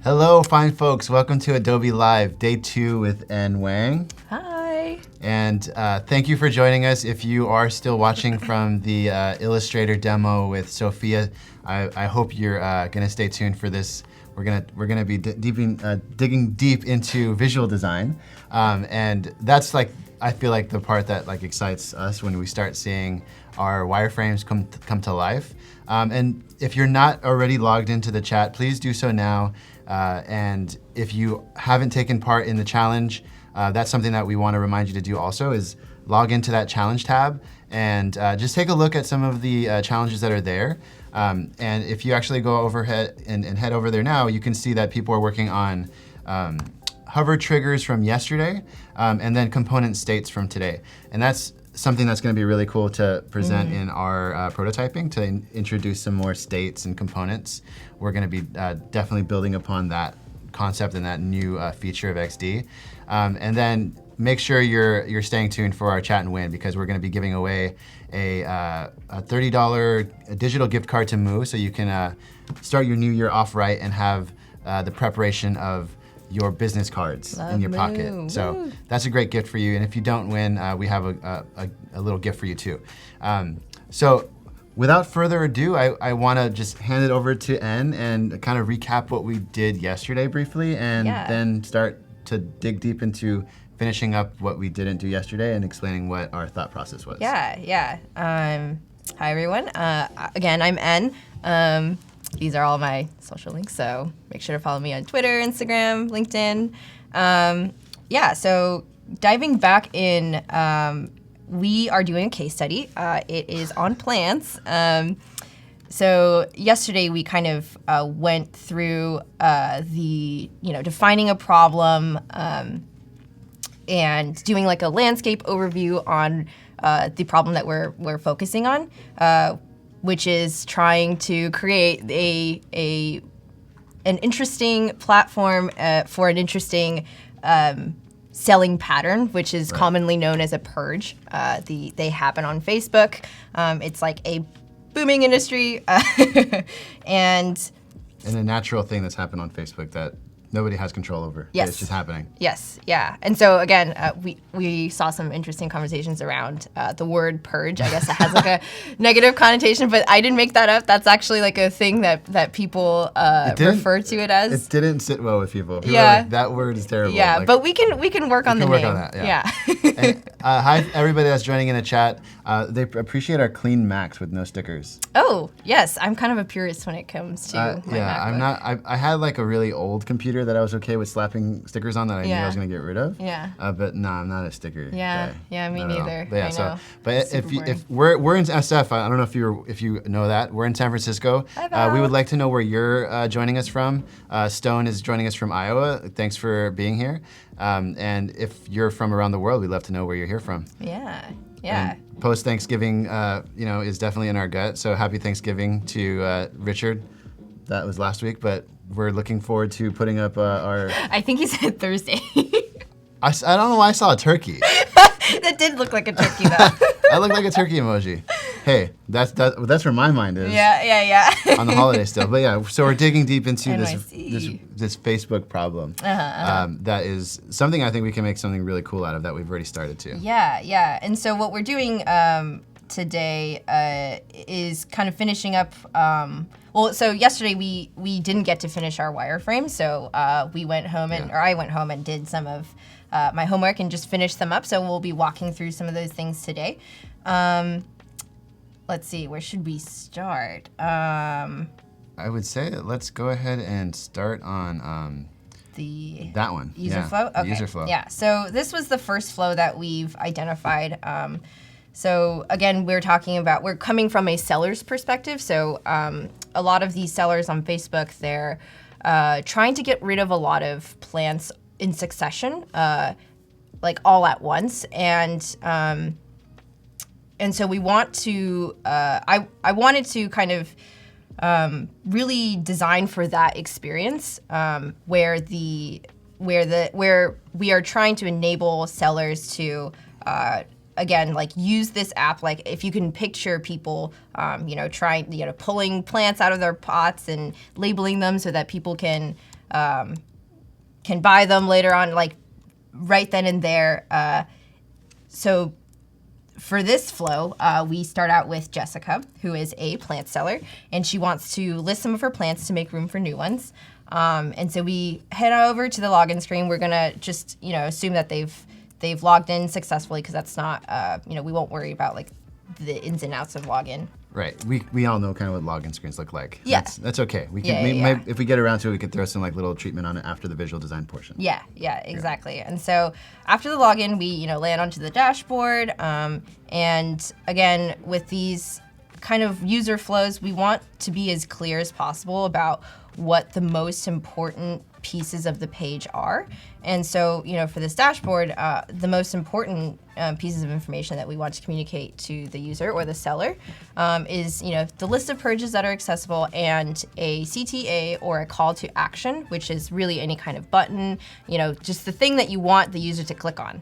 Hello, fine folks. Welcome to Adobe Live, day 2 with En Wang. Hi. And thank you for joining us. If you are still watching from the Illustrator demo with Sophia, I hope you're gonna stay tuned for this. We're gonna be digging deep into visual design, and that's like I feel like the part that like excites us when we start seeing our wireframes come to life. And if you're not already logged into the chat, please do so now. And if you haven't taken part in the challenge, that's something that we want to remind you to do also is log into that challenge tab and just take a look at some of the challenges that are there. And if you actually go overhead and head over there now, you can see that people are working on hover triggers from yesterday and then component states from today. And that's something that's going to be really cool to present in our prototyping to introduce some more states and components. We're going to be definitely building upon that concept and that new feature of XD. And then make sure you're staying tuned for our chat and win because we're going to be giving away a $30 digital gift card to Moo so you can start your new year off right and have the preparation of your business cards in your pocket. So that's a great gift for you. And if you don't win, we have a little gift for you too. So without further ado, I want to just hand it over to En and kind of recap what we did yesterday briefly and then start to dig deep into finishing up what we didn't do yesterday and explaining what our thought process was. Yeah. Hi everyone. Again, I'm En. These are all my social links, so make sure to follow me on Twitter, Instagram, LinkedIn. So diving back in, we are doing a case study. It is on plants. So yesterday we kind of went through defining a problem and doing like a landscape overview on the problem that we're focusing on. Which is trying to create an interesting platform for an interesting selling pattern, which is commonly known as a purge. They happen on Facebook. It's like a booming industry, and a natural thing that's happened on Facebook that nobody has control over. Yes. It's just happening. Yes, yeah. And so again, we saw some interesting conversations around the word purge. I guess it has like a negative connotation, but I didn't make that up. That's actually like a thing that people refer to it as. It didn't sit well with people. People yeah. were like, that word is terrible. Yeah, like, but we can work on the name. On that, yeah. Yeah. And, hi everybody that's joining in the chat. They appreciate our clean Macs with no stickers. Oh, yes. I'm kind of a purist when it comes to my MacBook. I'm not. I had like a really old computer that I was okay with slapping stickers on that I knew I was gonna get rid of. Yeah. But no, I'm not a sticker guy. Yeah, me neither. But yeah, I know. But if we're in SF, I don't know if you know that we're in San Francisco. We would like to know where you're joining us from. Stone is joining us from Iowa. Thanks for being here. And if you're from around the world, we'd love to know where you're here from. Yeah. And post Thanksgiving, is definitely in our gut. So happy Thanksgiving to Richard. That was last week, but we're looking forward to putting up our. I think he said Thursday. I don't know why I saw a turkey. That did look like a turkey, though. I look like a turkey emoji. Hey, that's where my mind is. Yeah. On the holiday still, but yeah. So we're digging deep into this Facebook problem. That is something I think we can make something really cool out of that we've already started to. Yeah. And so what we're doing today is kind of finishing up. So yesterday we didn't get to finish our wireframe, so we went home or I went home and did some of my homework and just finished them up. So we'll be walking through some of those things today. Let's see, where should we start? I would say that let's go ahead and start on that one. User flow? Okay. User flow. Yeah, so this was the first flow that we've identified. So again, we're coming from a seller's perspective. So a lot of these sellers on Facebook, they're trying to get rid of a lot of plants in succession, like all at once. And so we want to, I wanted to kind of really design for that experience where we are trying to enable sellers to again, like use this app, like if you can picture people, pulling plants out of their pots and labeling them so that people can can buy them later on, like right then and there. So for this flow, we start out with Jessica, who is a plant seller, and she wants to list some of her plants to make room for new ones. And so we head over to the login screen. We're gonna just, assume that they've logged in successfully, because that's not, we won't worry about like the ins and outs of login. Right. We all know kind of what login screens look like. Yeah. That's okay. We can if we get around to it, we could throw some like little treatment on it after the visual design portion. Yeah, exactly. And so after the login, we land onto the dashboard. And again, with these kind of user flows, we want to be as clear as possible about what the most important pieces of the page are. And so, for this dashboard, the most important pieces of information that we want to communicate to the user or the seller is, the list of purges that are accessible and a CTA or a call to action, which is really any kind of button, just the thing that you want the user to click on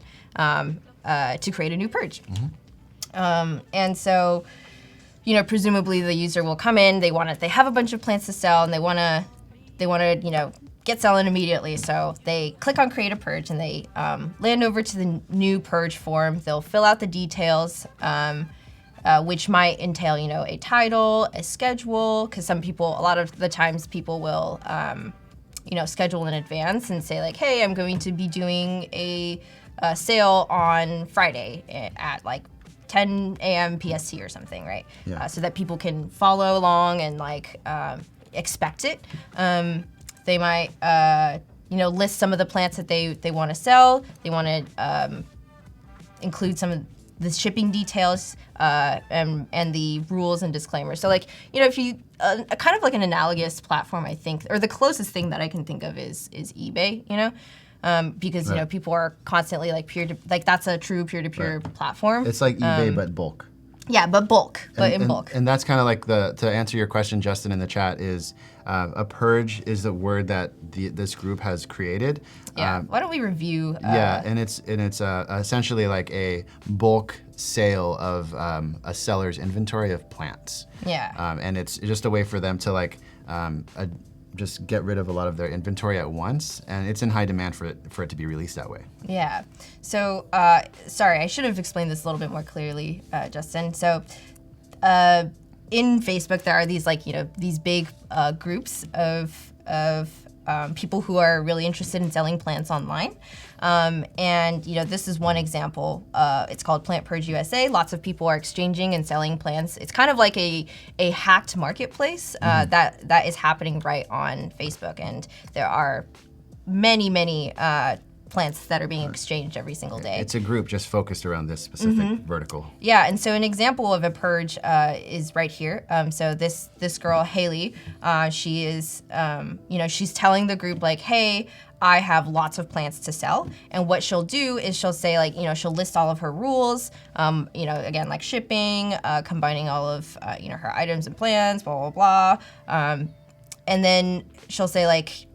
to create a new purge. And so, presumably the user will come in, they have a bunch of plants to sell, and they want to, get selling immediately. So they click on create a purge, and they land over to the new purge form. They'll fill out the details, which might entail, a title, a schedule, because a lot of the times people will, schedule in advance and say like, hey, I'm going to be doing a sale on Friday at like 10 a.m. PST or something, right? Yeah. So that people can follow along and like expect it. They might, list some of the plants that they want to sell. They want to include some of the shipping details and the rules and disclaimers. So like, if you, kind of like an analogous platform, I think, or the closest thing that I can think of is eBay, because, right. People are constantly like that's a true peer-to-peer Right. platform. It's like eBay, but bulk. Yeah, but in bulk. And that's kind of like to answer your question, Justin, in the chat, is a purge is the word that this group has created. Yeah. Why don't we review? And it's essentially like a bulk sale of a seller's inventory of plants. Yeah. And it's just a way for them to like just get rid of a lot of their inventory at once, and it's in high demand for it to be released that way. Yeah. So, sorry, I should have explained this a little bit more clearly, Justin. So, in Facebook, there are these these big groups of people who are really interested in selling plants online. And this is one example. It's called Plant Purge USA. Lots of people are exchanging and selling plants. It's kind of like a hacked marketplace that is happening right on Facebook. And there are many plants that are being exchanged every single day. It's a group just focused around this specific vertical. Yeah, and so an example of a purge is right here. So this girl, Haley, she is, she's telling the group like, hey, I have lots of plants to sell. And what she'll do is she'll say like, she'll list all of her rules, again, like shipping, combining all of, her items and plants, blah, blah, blah. And then she'll say like,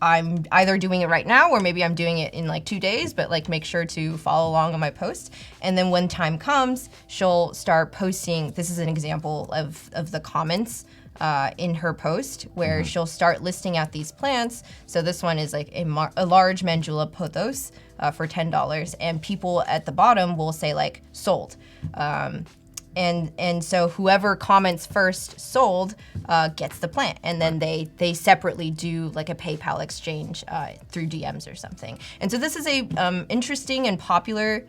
I'm either doing it right now or maybe I'm doing it in like 2 days, but like make sure to follow along on my post. And then when time comes, she'll start posting. This is an example of the comments in her post where she'll start listing out these plants. So this one is like a large Mandula pothos for $10, and people at the bottom will say like sold. And so whoever comments first sold gets the plant, and then they separately do like a PayPal exchange through DMs or something. And so this is a interesting and popular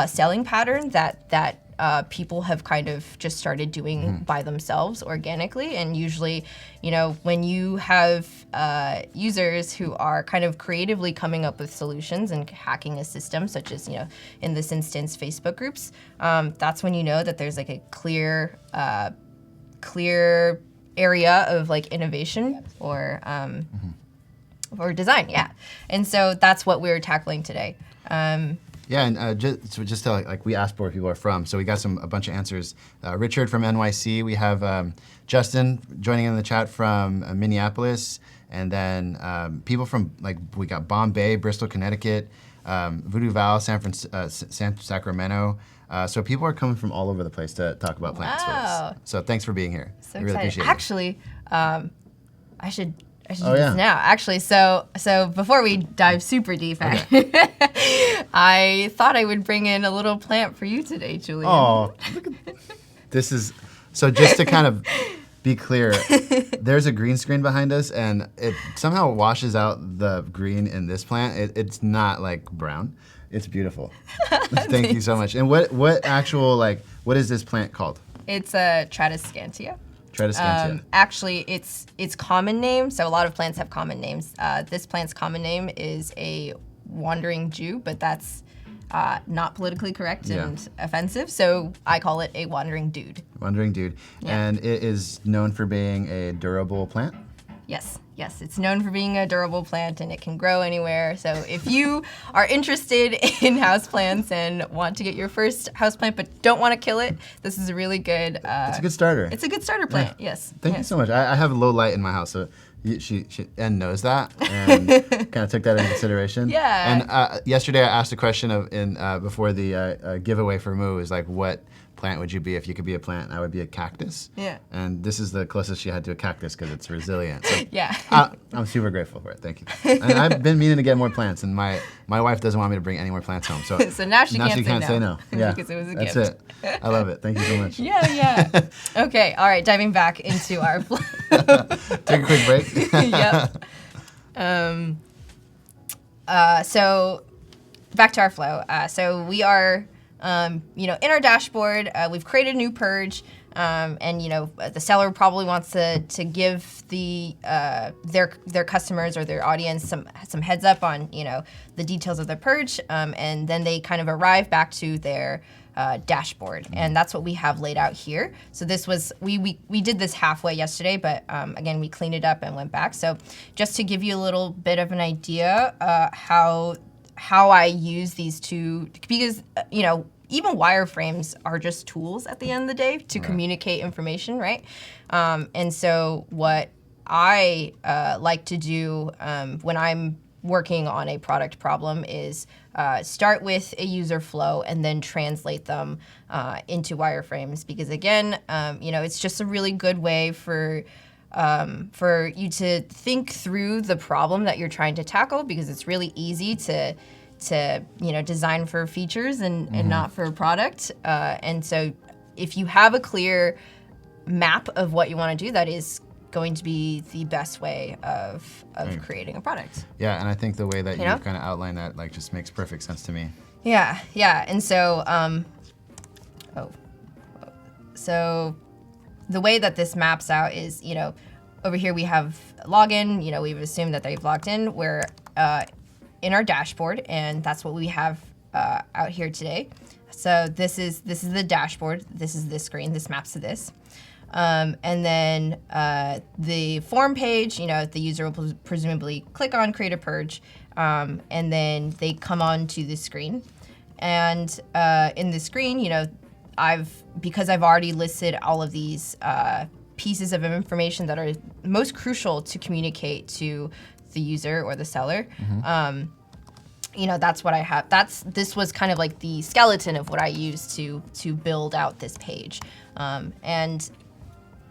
selling pattern that people have kind of just started doing by themselves organically. And usually, when you have users who are kind of creatively coming up with solutions and hacking a system, such as, in this instance, Facebook groups, that's when you know that there's like a clear area of like innovation or design. Yeah. And so that's what we're tackling today. Yeah, and just to like we asked where people are from, so we got a bunch of answers. Richard from NYC. We have Justin joining in the chat from Minneapolis, and then people from we got Bombay, Bristol, Connecticut, Voodoo Val, Sacramento. So people are coming from all over the place to talk about plants with us. So thanks for being here. So we really excited. appreciate it. Actually, I should I should do this now. Actually, so before we dive super deep, I thought I would bring in a little plant for you today, Julian. Oh, look at this is so. Just to kind of be clear, there's a green screen behind us, and it somehow washes out the green in this plant. It's not like brown. It's beautiful. Thank you so much. And what is this plant called? It's a Tradescantia. Tradescantia. Actually, its common name. So a lot of plants have common names. This plant's common name is a wandering Jew, but that's not politically correct and offensive. So I call it a wandering dude. Wandering dude. Yeah. And it is known for being a durable plant? Yes, it's known for being a durable plant, and it can grow anywhere. So if you are interested in houseplants and want to get your first houseplant but don't want to kill it, this is a really good... it's a good starter. It's a good starter plant, yes. Thank you so much. I have low light in my house, so she knows that and kind of took that into consideration. Yeah. And yesterday I asked a question before the giveaway for Moo, is like, what plant would you be if you could be a plant? And I would be a cactus. Yeah. And this is the closest she had to a cactus because it's resilient. So yeah. I'm super grateful for it. Thank you. And I've been meaning to get more plants, and my wife doesn't want me to bring any more plants home. So, so now she can't say no. Yeah. Because it was a gift. That's it. I love it. Thank you so much. Yeah. Okay. All right. Diving back into our Take a quick break. Yep. So back to our flow. So we are, in our dashboard, we've created a new purge, and the seller probably wants to give their customers or their audience some heads up on the details of the purge, and then they kind of arrive back to their dashboard, and that's what we have laid out here. So this was we did this halfway yesterday, but again we cleaned it up and went back. So just to give you a little bit of an idea how I use these two, because even wireframes are just tools at the end of the day to communicate information, right? And so what I like to do when I'm working on a product problem is start with a user flow and then translate them into wireframes, because again, it's just a really good way for you to think through the problem that you're trying to tackle, because it's really easy to design for features and not for a product. And so if you have a clear map of what you want to do, that is going to be the best way of creating a product. Yeah, and I think the way that you've kind of outlined that just makes perfect sense to me. Yeah. And so, so the way that this maps out is, over here we have login, we've assumed that they've logged in. We're in our dashboard, and that's what we have out here today. So this is the dashboard. This is this screen. This maps to this. And then the form page, the user will presumably click on create a purge, and then they come on to the screen. And in the screen, because I've already listed all of these pieces of information that are most crucial to communicate to the user or the seller. That's what I have. This was kind of like the skeleton of what I used to build out this page. And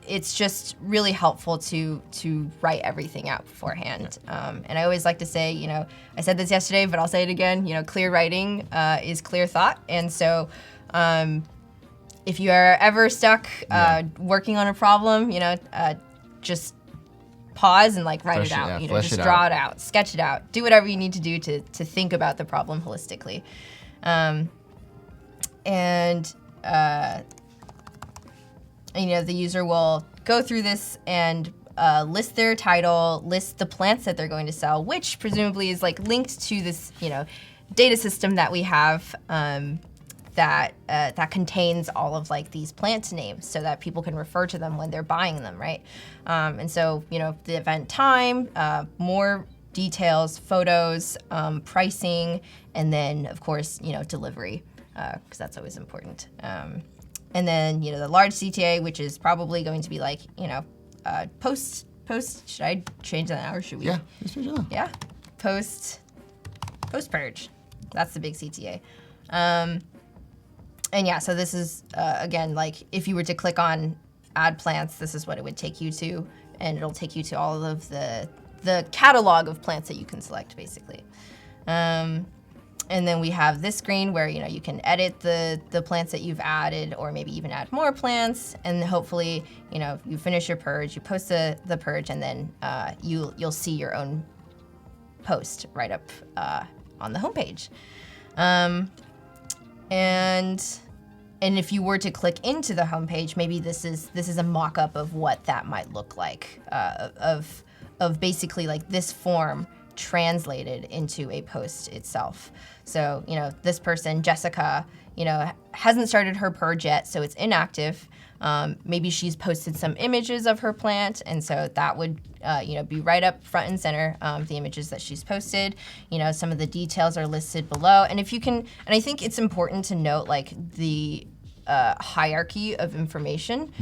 it's just really helpful to write everything out beforehand. And I always like to say, I said this yesterday, but I'll say it again, clear writing is clear thought. And so if you are ever stuck working on a problem, just pause and write it out. Just draw it out, sketch it out, do whatever you need to do to think about the problem holistically. The user will go through this and list their title, list the plants that they're going to sell, which presumably is linked to this data system that we have that contains all of these plant names, so that people can refer to them when they're buying them, right? And so the event time, more details, photos, pricing, and then of course delivery, because that's always important. And then the large CTA, which is probably going to be post. Should I change that now, or should we? Yeah, just change it now. Yeah, post purge. That's the big CTA. And yeah, so this is, again, if you were to click on add plants, this is what it would take you to, and it'll take you to all of the the catalog of plants that you can select, basically. And then we have this screen where you can edit the plants that you've added, or maybe even add more plants. And hopefully, you finish your purge, you post the purge, and then you'll see your own post right up on the homepage. And if you were to click into the homepage, maybe this is a mock-up of what that might look like, of basically like this form translated into a post itself. So, this person, Jessica, hasn't started her purge yet, so it's inactive. Maybe she's posted some images of her plant, and so that would, be right up front and center, the images that she's posted. Some of the details are listed below. And if you can, and I think it's important to note, like, the hierarchy of information,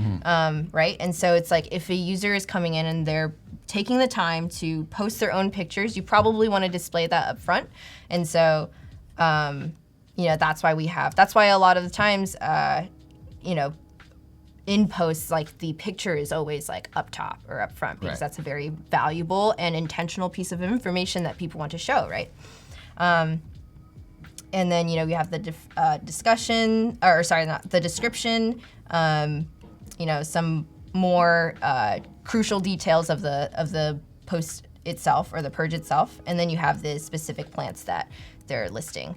right? And so it's like, if a user is coming in and they're taking the time to post their own pictures, you probably want to display that up front. And so, that's why a lot of the times, in posts, like, the picture is always like up top or up front, because that's a very valuable and intentional piece of information that people want to show, right? And then, we have the description, some more crucial details of the post itself, or the purge itself, and then you have the specific plants that they're listing,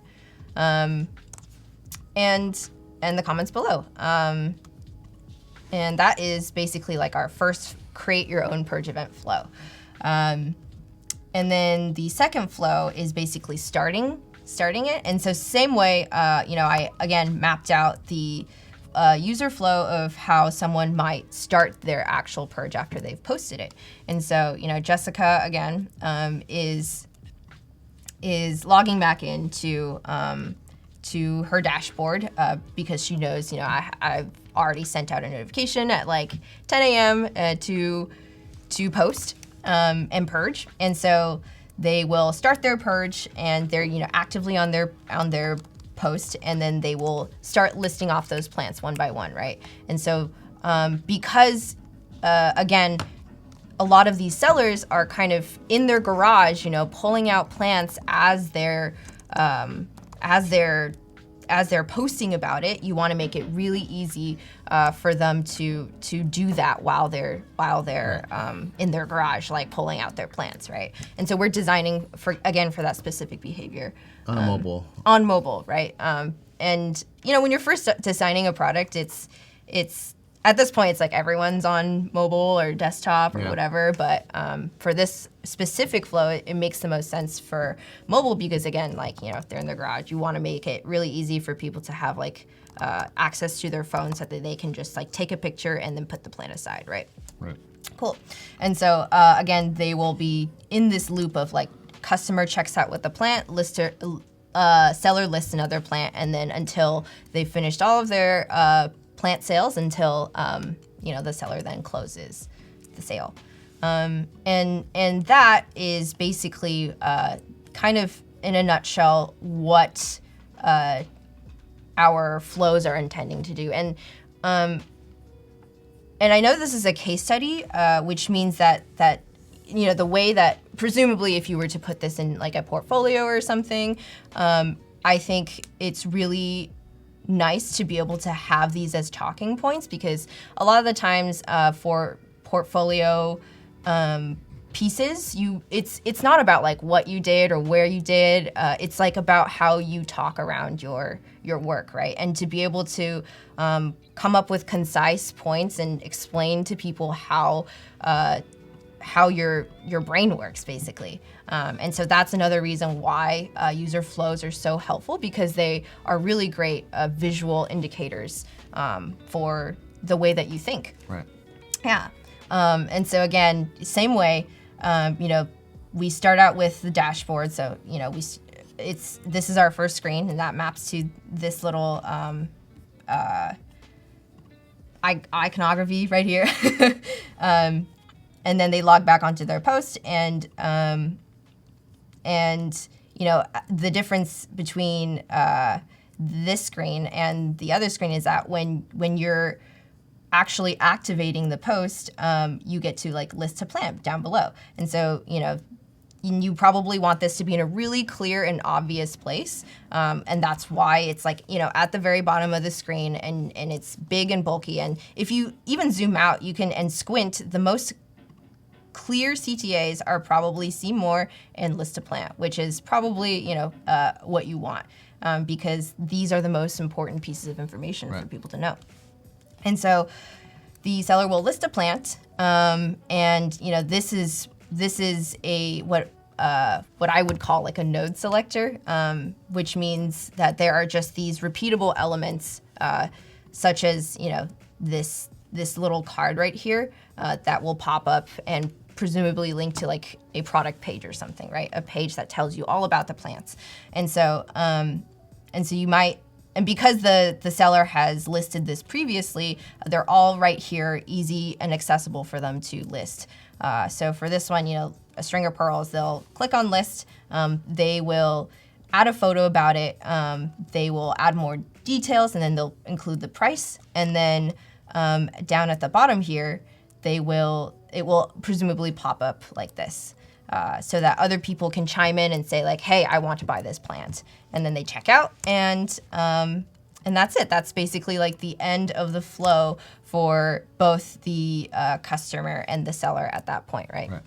and the comments below. And that is basically like our first create your own purge event flow. And then the second flow is basically starting it. And so same way, I again mapped out the user flow of how someone might start their actual purge after they've posted it. And so, Jessica again is logging back into to her dashboard because she knows, I've already sent out a notification at like 10 a.m. To post and purge. And so they will start their purge, and they're actively on their post, and then they will start listing off those plants one by one, right? And so because again, a lot of these sellers are kind of in their garage, pulling out plants as they're posting about it, you want to make it really easy for them to do that while they're in their garage, like pulling out their plants, right? And so we're designing for that specific behavior on mobile, right? And when you're first designing a product, it's at this point, it's like everyone's on mobile or desktop or whatever, but for this specific flow, it makes the most sense for mobile, because again, like, if they're in their garage, you want to make it really easy for people to have like access to their phone, so that they can just like take a picture and then put the plant aside, right? Right. Cool. And so again, they will be in this loop of like, customer checks out with the plant, seller lists another plant, and then until they've finished all of their plant sales, until the seller then closes the sale. And that is basically kind of in a nutshell what our flows are intending to do. And I know this is a case study, which means that the way that, presumably if you were to put this in like a portfolio or something, I think it's really nice to be able to have these as talking points, because a lot of the times for portfolio pieces, it's not about like what you did or where you did. It's like about how you talk around your work, right? And to be able to come up with concise points and explain to people how your brain works, basically. And so that's another reason why user flows are so helpful, because they are really great visual indicators for the way that you think. Right. Yeah. And so again, same way, we start out with the dashboard. So, this is our first screen, and that maps to this little iconography right here. And then they log back onto their post, and the difference between this screen and the other screen is that when you're actually activating the post, you get to like list a plant down below. And so, you probably want this to be in a really clear and obvious place. And that's why it's like, at the very bottom of the screen and it's big and bulky. And if you even zoom out, and squint, the most clear CTAs are probably see more and list a plant, which is probably, what you want. Because these are the most important pieces of information for people to know. And so the seller will list a plant, and this is a what I would call like a node selector, which means that there are just these repeatable elements, such as this little card right here that will pop up and presumably link to like a product page or something, right? A page that tells you all about the plants, and so you might. And because the seller has listed this previously, they're all right here, easy and accessible for them to list. So for this one, a string of pearls, they'll click on list. They will add a photo about it. They will add more details, and then they'll include the price. And then down at the bottom here, it will presumably pop up like this. So that other people can chime in and say like, hey, I want to buy this plant. And then they check out, and that's it. That's basically like the end of the flow for both the customer and the seller at that point, right? Right.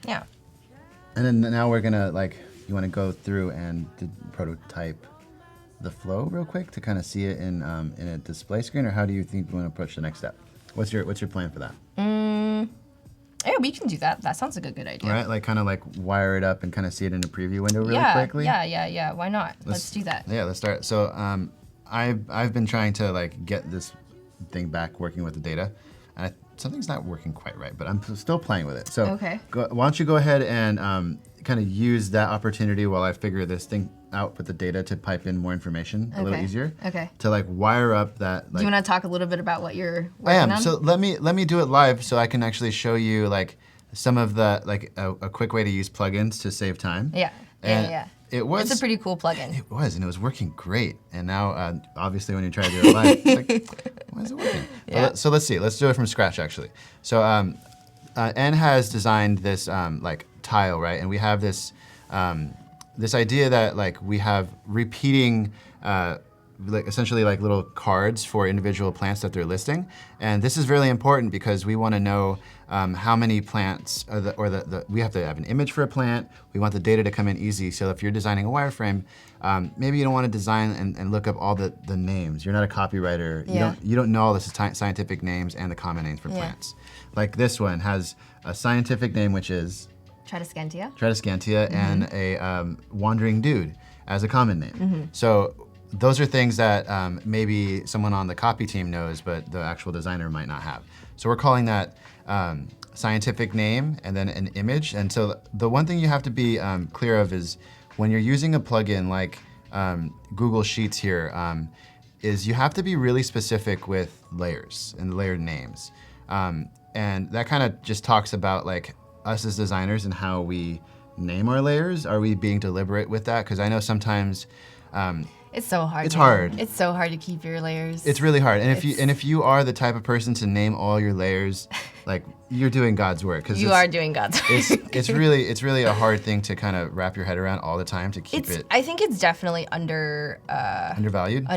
Yeah. And then now we're gonna you wanna go through and prototype the flow real quick to kind of see it in a display screen, or how do you think you wanna approach the next step? What's your plan for that? Yeah, we can do that. That sounds like a good idea. Right, kind of wire it up and kind of see it in a preview window really quickly. Yeah. Why not? Let's do that. Yeah, let's start. So I've been trying to get this thing back working with the data, and something's not working quite right, but I'm still playing with it. So okay. Why don't you go ahead and kind of use that opportunity while I figure this thing out with the data to pipe in more information a little easier. Okay. To wire up that. Do you want to talk a little bit about what you're working on? So let me do it live so I can actually show you some of the a quick way to use plugins to save time. Yeah. Yeah. It's a pretty cool plugin. It was, and it was working great. And now, obviously, when you try to do it live, it's why is it working? Yeah. So let's see. Let's do it from scratch, actually. So En has designed this tile, right? And we have this this idea that we have repeating essentially little cards for individual plants that they're listing. And this is really important because we want to know how many plants, we have to have an image for a plant. We want the data to come in easy. So if you're designing a wireframe, maybe you don't want to design and look up all the names. You're not a copywriter. Yeah. You don't know all the scientific names and the common names for plants. Like this one has a scientific name, which is Tradescantia, and a wandering dude as a common name. So those are things that maybe someone on the copy team knows, but the actual designer might not have. So we're calling that scientific name and then an image. And so the one thing you have to be clear of is when you're using a plugin like Google Sheets here, is you have to be really specific with layers and layered names. And that kind of just talks about us as designers and how we name our layers. Are we being deliberate with that? Because I know sometimes it's so hard. It's hard. It's so hard to keep your layers. It's really hard. And if you are the type of person to name all your layers, you're doing God's work. Because you are doing God's work. It's really a hard thing to kind of wrap your head around all the time to keep it. I think it's definitely undervalued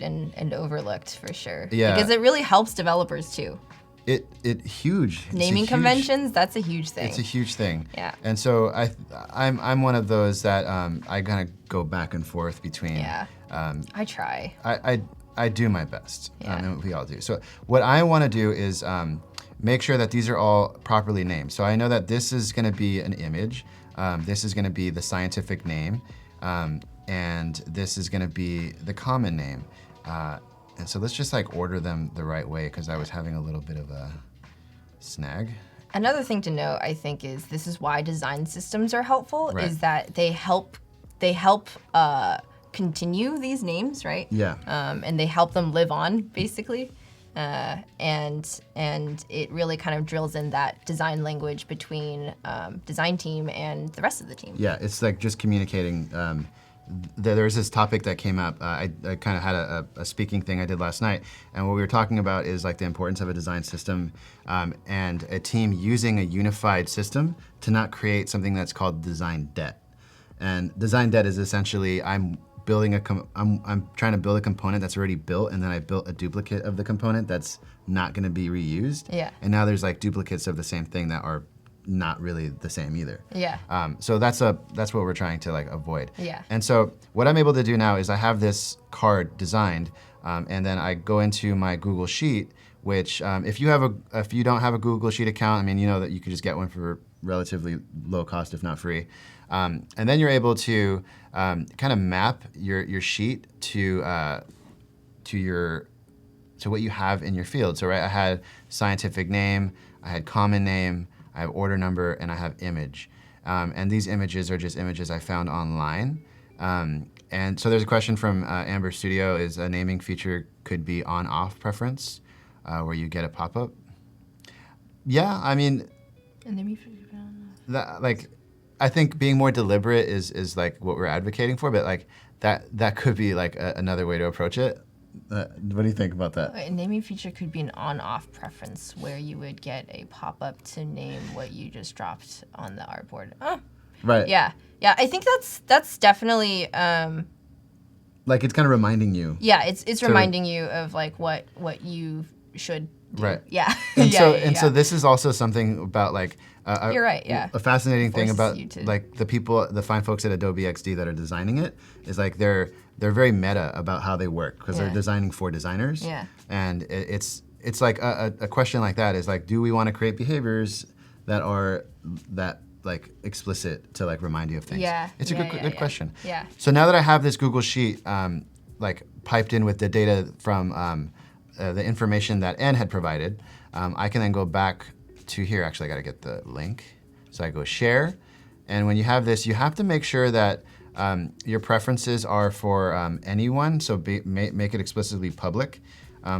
and overlooked for sure. Yeah. Because it really helps developers too. Huge. Naming conventions, that's a huge thing. It's a huge thing. Yeah. And so I'm one of those that I kind of go back and forth between. Yeah. I try. I do my best. Yeah. And we all do. So what I want to do is make sure that these are all properly named. So I know that this is going to be an image. This is going to be the scientific name. And this is going to be the common name. And so let's just order them the right way because I was having a little bit of a snag. Another thing to note, I think, is this is why design systems are helpful, right. is that they help continue these names, right? Yeah. And they help them live on, basically. And it really kind of drills in that design language between design team and the rest of the team. Yeah, it's just communicating there was this topic that came up. I kind of had a speaking thing I did last night, and what we were talking about is like the importance of a design system and a team using a unified system to not create something that's called design debt. And design debt is essentially I'm trying to build a component that's already built, and then I built a duplicate of the component that's not going to be reused. Yeah. And now there's like duplicates of the same thing that are not really the same either. Yeah. So that's what we're trying to like avoid. Yeah. And so what I'm able to do now is I have this card designed, and then I go into my Google Sheet, which if you don't have a Google Sheet account, I mean, you know that you could just get one for relatively low cost, if not free. And then you're able to kind of map your sheet to what you have in your field. So right, I had scientific name, I had common name, I have order number, and I have image. And these images are just images I found online. And so there's a question from Amber Studio, is a naming feature could be on-off preference, where you get a pop-up? Yeah, I mean, And then I think being more deliberate is like what we're advocating for, but like that could be like another way to approach it. What do you think about that? A naming feature could be an on-off preference where you would get a pop-up to name what you just dropped on the artboard. Oh. Right. Yeah. Yeah, I think that's definitely like it's kind of reminding you. Yeah, it's reminding you of like what you should do. Right. Yeah. And so this is also something about like you're right, yeah. A fascinating thing Forces about you to- like the fine folks at Adobe XD that are designing it is like they're very meta about how they work because they're Yeah. designing for designers. Yeah. And it's like a question like that is like, do we want to create behaviors that are that like explicit to like remind you of things? Yeah. It's a good question. Yeah. So now that I have this Google Sheet like piped in with the data from the information that N had provided, I can then go back to here. Actually, I got to get the link. So I go share. And when you have this, you have to make sure that your preferences are for anyone. So make it explicitly public.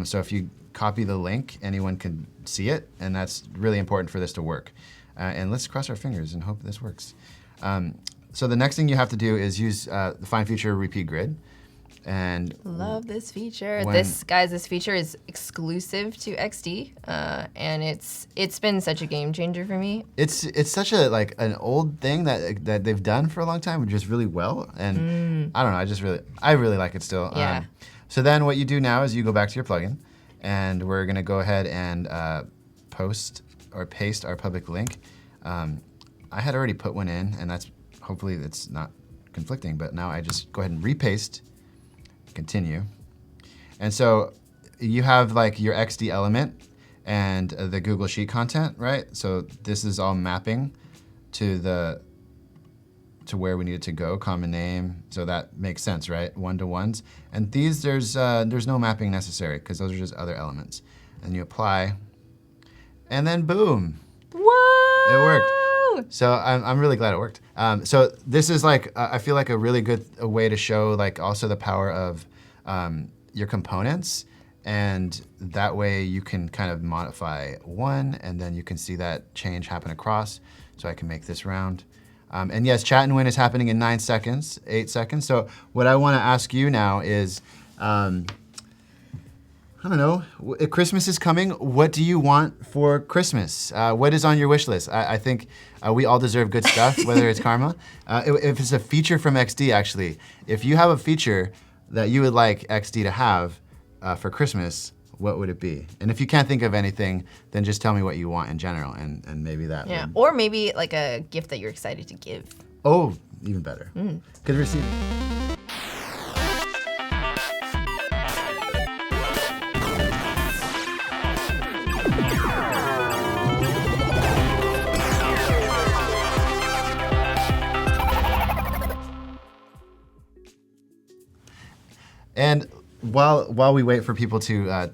So if you copy the link, anyone can see it. And that's really important for this to work. And let's cross our fingers and hope this works. So the next thing you have to do is use the Find Feature Repeat Grid. And Love this feature. This feature is exclusive to XD, and it's been such a game changer for me. It's such a like an old thing that they've done for a long time, just really well. And I don't know, I really like it still. Yeah. So then what you do now is you go back to your plugin, and we're gonna go ahead and post or paste our public link. I had already put one in, and hopefully it's not conflicting. But now I just go ahead and repaste. Continue. And so you have like your XD element and the Google Sheet content, right? So this is all mapping to where we need it to go, common name. So that makes sense, right? One-to-ones. And these, there's no mapping necessary because those are just other elements. And you apply, and then boom. Whoa! It worked. So I'm really glad it worked. So this is like, I feel like a really good way to show like also the power of your components. And that way you can kind of modify one, and then you can see that change happen across. So I can make this round. And yes, chat and win is happening in 8 seconds. So what I want to ask you now is, I don't know, Christmas is coming. What do you want for Christmas? What is on your wish list? I think we all deserve good stuff, whether it's karma. If it's a feature from XD, actually, if you have a feature that you would like XD to have for Christmas, what would it be? And if you can't think of anything, then just tell me what you want in general, and maybe that Yeah, would... or maybe like a gift that you're excited to give. Oh, even better. Could receive... And while we wait for people to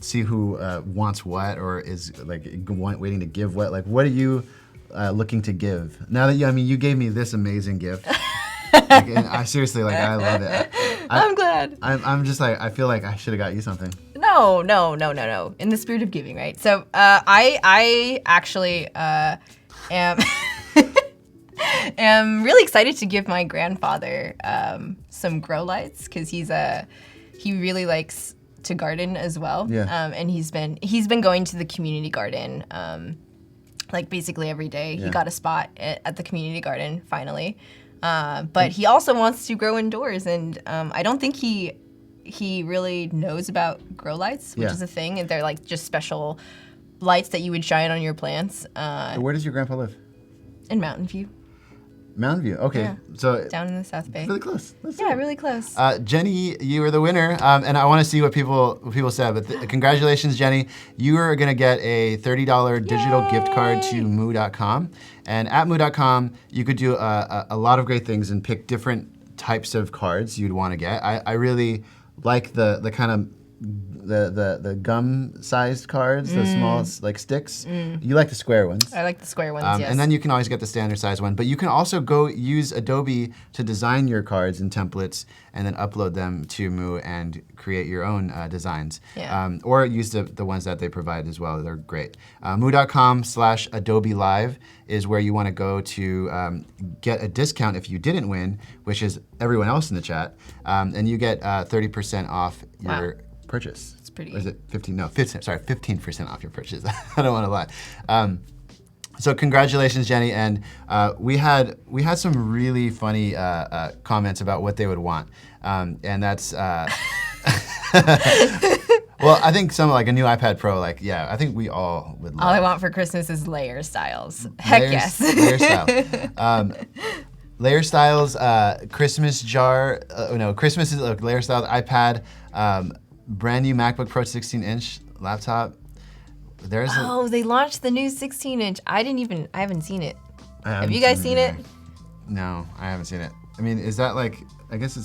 see who wants what or is like waiting to give what, like what are you looking to give? Now that you gave me this amazing gift. Like, and I seriously, like, I love it. I'm glad. I'm just like, I feel like I should have got you something. No. In the spirit of giving, right? So I actually am. I'm really excited to give my grandfather some grow lights because he really likes to garden as well. Yeah. And he's been going to the community garden like basically every day. Yeah. He got a spot at the community garden finally. But he also wants to grow indoors, and I don't think he really knows about grow lights, which is a thing, and they're like just special lights that you would shine on your plants. Where does your grandpa live? In Mountain View. Mountain View. Okay, Yeah. so Down in the South Bay. really close. Yeah, really close. Jenny, you were the winner, and I want to see what people said. But congratulations, Jenny! You are gonna get a $30 digital gift card to moo.com, and at moo.com you could do a lot of great things and pick different types of cards you'd want to get. I really like the kind of the gum-sized cards, the small like sticks. You like the square ones. I like the square ones, yes. And then you can always get the standard size one. But you can also go use Adobe to design your cards and templates and then upload them to Moo and create your own designs. Yeah. Or use the ones that they provide as well. They're great. Moo.com/Adobe Live is where you want to go to get a discount if you didn't win, which is everyone else in the chat. And you get 30% off your purchase. It's pretty. Or is it 15? No, 15% off your purchase. I don't want to lie. So congratulations, Jenny, and we had some really funny comments about what they would want, and that's well, I think some like a new iPad Pro, like I think we all would. All I want for Christmas is layer styles. Heck yes. Layer style. Layer styles, Christmas jar. Christmas is layer styles iPad. Brand new MacBook Pro 16-inch laptop. They launched the new 16-inch. I haven't seen it. Have you guys seen it? No, I haven't seen it. I mean, is that like? I guess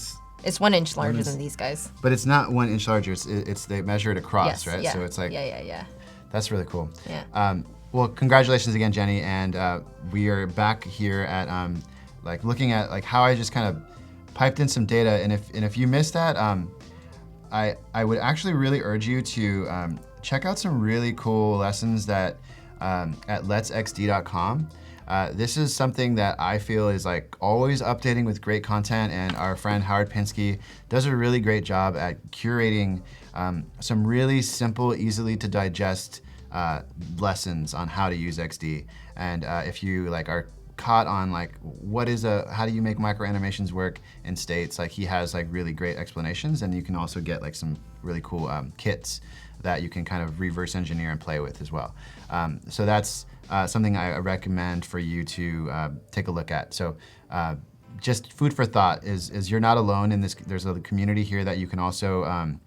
it's 1 inch larger than these guys. But it's not 1 inch larger. It's they measure it across, yes, right? Yeah. So it's like yeah. That's really cool. Yeah. Well, congratulations again, Jenny, and we are back here at like looking at like how I just kind of piped in some data, and if you missed that, I would actually really urge you to check out some really cool lessons that at letsxd.com. This is something that I feel is like always updating with great content, and our friend Howard Pinsky does a really great job at curating some really simple, easily to digest lessons on how to use XD. And if you like are caught on like how do you make micro animations work in States, like he has like really great explanations, and you can also get like some really cool kits that you can kind of reverse engineer and play with as well. So that's something I recommend for you to take a look at. So just food for thought is you're not alone in this. There's a community here that you can also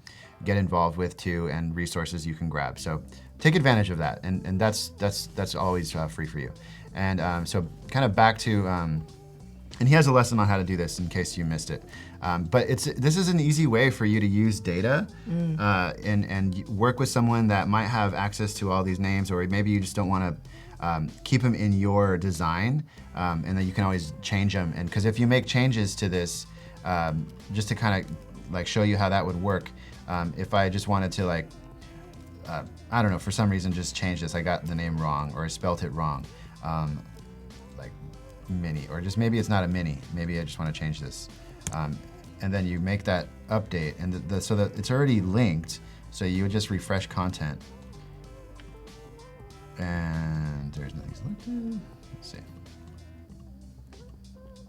get involved with too, and resources you can grab. So take advantage of that, and that's always free for you. And so kind of back to, and he has a lesson on how to do this in case you missed it. But this is an easy way for you to use data and work with someone that might have access to all these names, or maybe you just don't want to keep them in your design, and then you can always change them. And because if you make changes to this, just to kind of like show you how that would work, if I just wanted to like, I don't know, for some reason just change this, I got the name wrong or I spelt it wrong. Like mini, or just maybe it's not a mini, maybe I just want to change this. And then you make that update, and so that it's already linked, so you would just refresh content. And there's nothing selected. Let's see.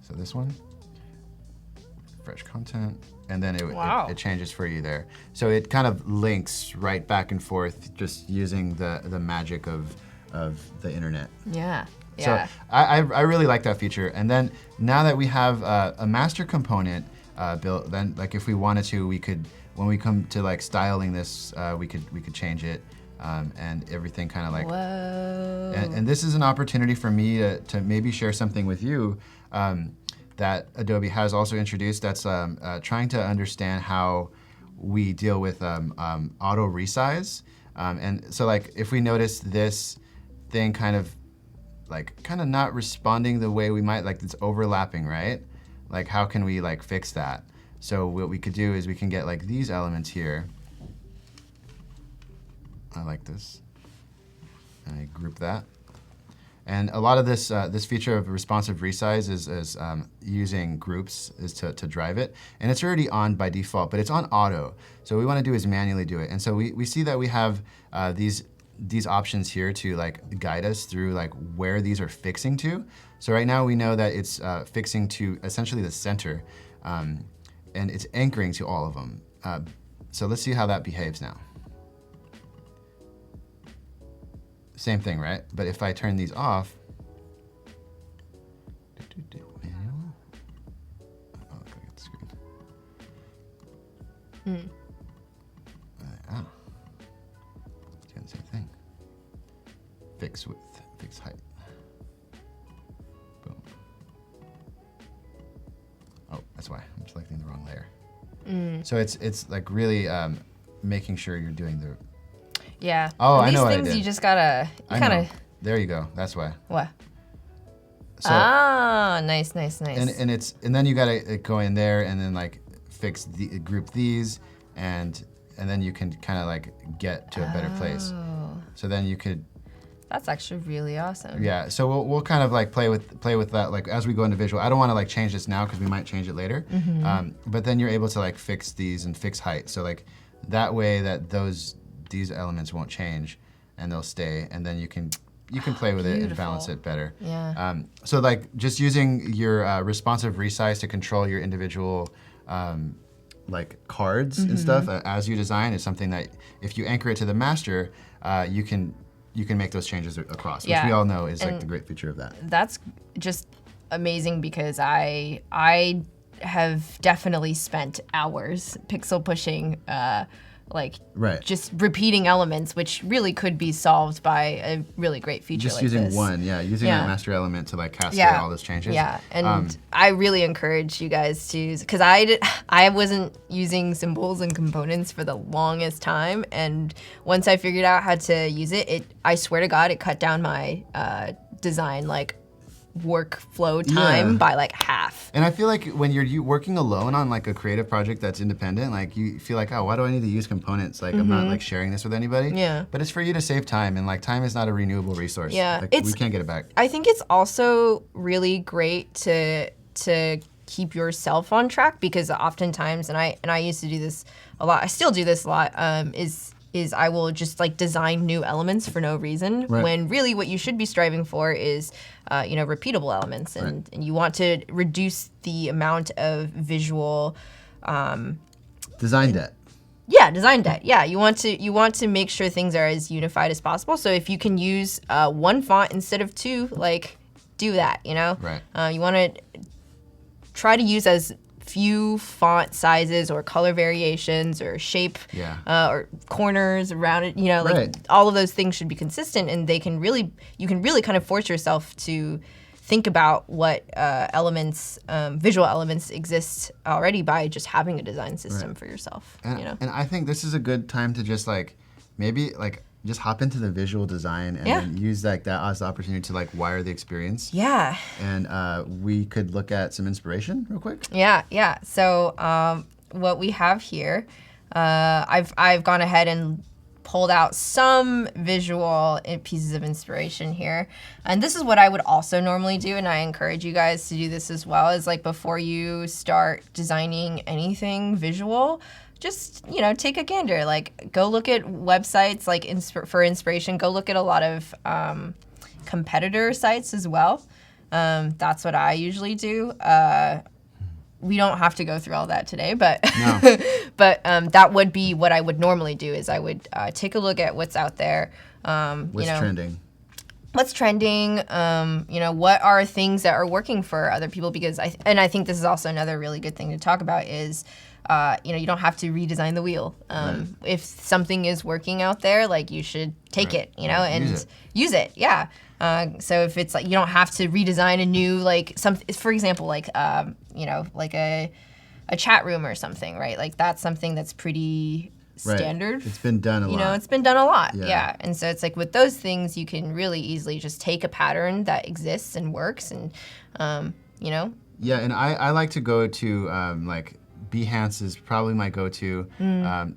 So this one, refresh content, and then it changes for you there. So it kind of links right back and forth, just using the magic of the internet. Yeah. So I really like that feature. And then now that we have a master component built, then like if we wanted to, we could, when we come to like styling this, we could change it, and everything kind of like. Whoa. And this is an opportunity for me to maybe share something with you that Adobe has also introduced. That's trying to understand how we deal with auto resize. And so like if we notice this thing kind of not responding the way we might, like it's overlapping, right? Like how can we like fix that? So what we could do is we can get like these elements here. I like this. And I group that. And a lot of this this feature of responsive resize is using groups is to drive it. And it's already on by default, but it's on auto. So what we want to do is manually do it. And so we see that we have these options here to like guide us through like where these are fixing to. So right now we know that it's fixing to essentially the center, and it's anchoring to all of them. So let's see how that behaves now. Same thing, right? But if I turn these off, manual. Oh, I got the screen. Doing the same thing. Fix width, fix height. Boom. Oh, that's why I'm selecting the wrong layer. So it's like really making sure you're doing the. Yeah. Oh, and I know what I these things did. you just gotta, you kind of. There you go. That's why. What? So, Nice. And then you gotta go in there and then like fix the group these and then you can kind of like get to a better place. So then you could. That's actually really awesome. Yeah. So we'll kind of like play with that like as we go into visual. I don't want to like change this now because we might change it later. But then you're able to like fix these and fix height. So like that way that these elements won't change and they'll stay, and then you can play with it and balance it better. Yeah. So like just using your responsive resize to control your individual like cards and stuff as you design is something that if you anchor it to the master, you can make those changes across, which we all know is like the great feature of that. That's just amazing because I have definitely spent hours pixel pushing, just repeating elements, which really could be solved by a really great feature just like using this. Using that master element to like cascade all those changes. Yeah, and I really encourage you guys to, because I wasn't using symbols and components for the longest time, and once I figured out how to use it, I swear to God, it cut down my design like workflow time by like half. And I feel like when you're working alone on like a creative project that's independent, like you feel like, oh, why do I need to use components? Like I'm not like sharing this with anybody. Yeah. But it's for you to save time, and like time is not a renewable resource. Yeah. Like, we can't get it back. I think it's also really great to keep yourself on track, because oftentimes, and I used to do this a lot, I still do this a lot, is I will just like design new elements for no reason, when really what you should be striving for is repeatable elements, and you want to reduce the amount of visual design debt. Yeah, design debt. Yeah, you want to make sure things are as unified as possible. So if you can use one font instead of two, like do that. Right. You want to try to use as few font sizes or color variations or shape or corners around it, like all of those things should be consistent, and you can really kind of force yourself to think about what visual elements exist already by just having a design system for yourself. And I think this is a good time to just like maybe like just hop into the visual design and then use like that as the opportunity to like wire the experience. Yeah. And we could look at some inspiration real quick. Yeah. So what we have here, I've gone ahead and pulled out some visual pieces of inspiration here. And this is what I would also normally do, and I encourage you guys to do this as well, is like before you start designing anything visual, just, take a gander. Like, go look at websites like for inspiration. Go look at a lot of competitor sites as well. That's what I usually do. We don't have to go through all that today, but no. but that would be what I would normally do. Is I would take a look at what's out there. What's trending? What's trending? What are things that are working for other people? Because I think this is also another really good thing to talk about is. You don't have to redesign the wheel. If something is working out there, like you should take it, and use it. Yeah. So if it's like you don't have to redesign a new for example, like a chat room or something, right? Like that's something that's pretty standard. It's been done a lot. It's been done a lot. Yeah. And so it's like with those things, you can really easily just take a pattern that exists and works, and Yeah, and I like to go to Behance is probably my go-to, and not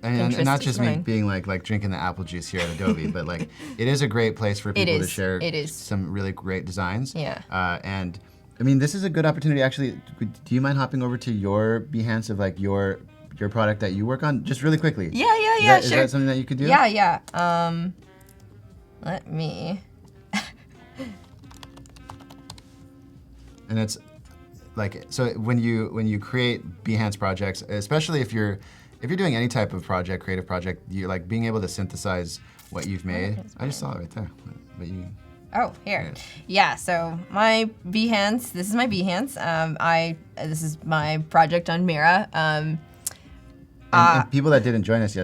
Pinterest just is me mine. being like drinking the apple juice here at Adobe, but like it is a great place for people to share some really great designs. Yeah. And I mean, this is a good opportunity. Actually, do you mind hopping over to your Behance of like your product that you work on, just really quickly? Yeah, Sure. sure. Is that something that you could do? Yeah. Let me. And it's like, so when you create Behance projects, especially if you're doing any type of project, creative project, you're like being able to synthesize what you've made. I just saw it right there, but you. Oh, here. Yes. Yeah, so my Behance, this is my Behance. This is my project on Mira. And people that didn't join us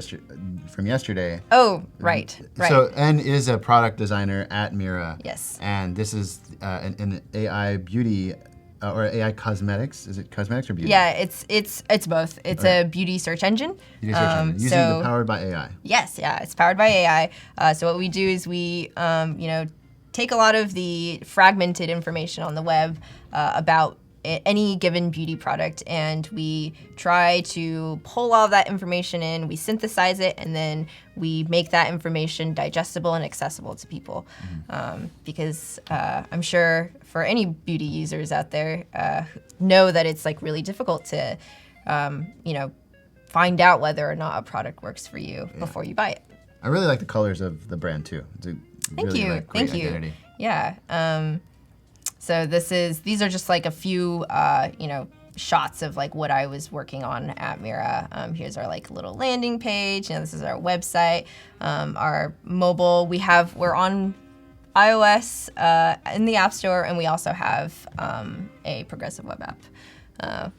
from yesterday. Oh, right. So En is a product designer at Mira. Yes. And this is an AI beauty or AI cosmetics. Is it cosmetics or beauty? Yeah, it's both. It's a beauty search engine. Beauty search engine. Using the powered by AI. Yes, yeah, it's powered by AI. So what we do is we, take a lot of the fragmented information on the web about any given beauty product, and we try to pull all of that information in, we synthesize it, and then we make that information digestible and accessible to people. Because I'm sure for any beauty users out there know that it's like really difficult to, find out whether or not a product works for you before you buy it. I really like the colors of the brand too. It's a really, like, great identity. Yeah. So these are just like a few, shots of like what I was working on at Mira. Here's our like little landing page. This is our website. Our mobile, we're on iOS in the App Store, and we also have a progressive web app.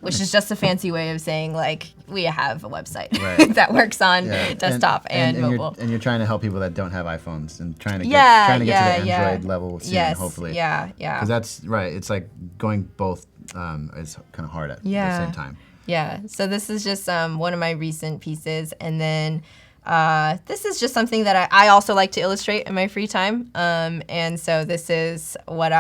Which is just a fancy way of saying like we have a website that works on desktop and mobile. You're trying to help people that don't have iPhones and trying to get to the Android level soon, hopefully. Yeah. Because that's right. It's like going both is kind of hard at the same time. Yeah. So this is just one of my recent pieces, and then this is just something that I also like to illustrate in my free time. And so this is what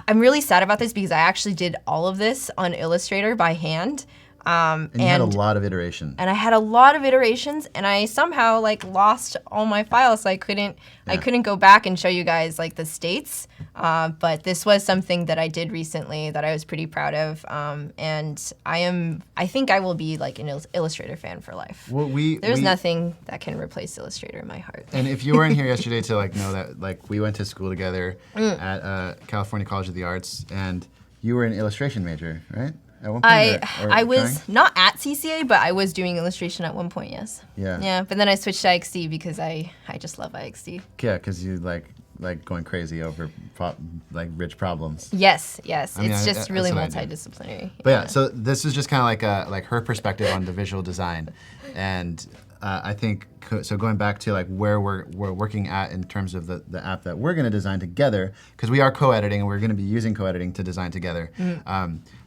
I'm really sad about this because I actually did all of this on Illustrator by hand. And you had a lot of iterations. And I had a lot of iterations, and I somehow like lost all my files, so I couldn't go back and show you guys like the states. But this was something that I did recently that I was pretty proud of, and I think I will be like an Illustrator fan for life. Well, There's nothing that can replace Illustrator in my heart. And if you weren't here yesterday to like know that like we went to school together at California College of the Arts, and you were an illustration major, right? At one point, I was not at CCA, but I was doing illustration at one point, yes. Yeah, but then I switched to XD because I just love XD. Yeah, because you like going crazy over rich problems. Yes. It's just really multidisciplinary. But yeah, so this is just kind of like her perspective on the visual design, and I think so. Going back to like where we're working at in terms of the app that we're going to design together, because we are co-editing and we're going to be using co-editing to design together.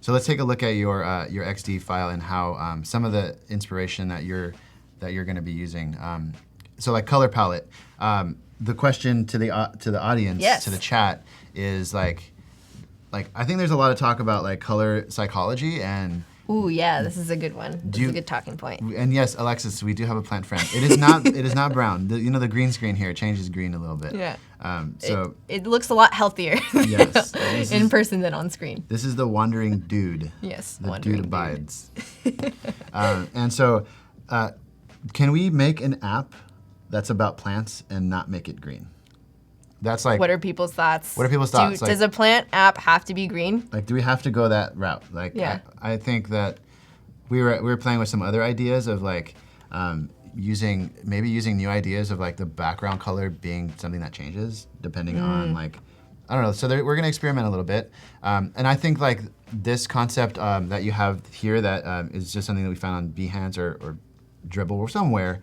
So let's take a look at your XD file and how some of the inspiration that you're going to be using. So like color palette. The question to the audience, to the chat, is like I think there's a lot of talk about like color psychology and. Ooh, yeah, this is a good one. This is a good talking point. And yes, Alexis, we do have a plant friend. It is not brown. The green screen here changes green a little bit. Yeah. So it looks a lot healthier in person than on screen. This is the wandering dude. Yes, the dude abides. And so, can we make an app that's about plants and not make it green? That's like. What are people's thoughts? Does a plant app have to be green? Like, do we have to go that route? Like, yeah. I think that we were playing with some other ideas of like using new ideas of like the background color being something that changes depending on like, I don't know. So we're gonna experiment a little bit, and I think like this concept that you have here that is just something that we found on Behance or Dribble or somewhere.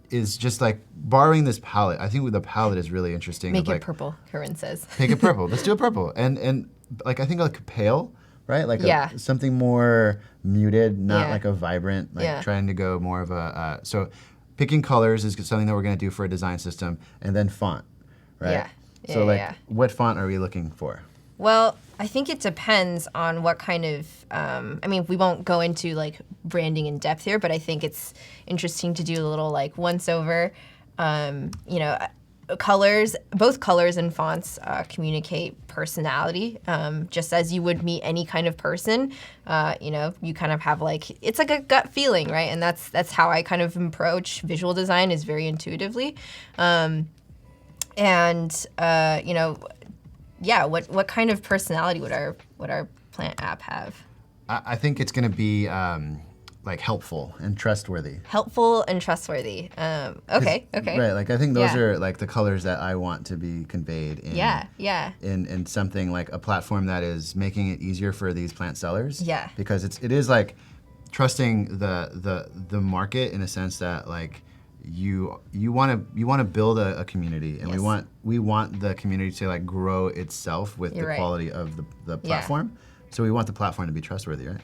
Is just like borrowing this palette. I think the palette is really interesting. Make it purple, Corinne says. Make it purple. Let's do it purple. And like I think like pale, right? Like something more muted, not like a vibrant, like trying to go more of a, so picking colors is something that we're gonna do for a design system, and then font, right? So what font are we looking for? Well, I think it depends on what kind of, I mean, we won't go into like branding in depth here, but I think it's interesting to do a little like once over, you know, colors, both colors and fonts communicate personality, just as you would meet any kind of person. You know, you kind of have like, it's like a gut feeling, right? And that's how I kind of approach visual design, is very intuitively. You know, yeah, what kind of personality would our plant app have? I think it's going to be like helpful and trustworthy. Helpful and trustworthy. Okay. Right, like I think those Yeah. are like the colors that I want to be conveyed in. Yeah. In something like a platform that is making it easier for these plant sellers. Yeah. Because it is like trusting the market in a sense that like you want to build a community, and Yes. we want the community to like grow itself with You're the right. quality of the platform. So we want the platform to be trustworthy, right?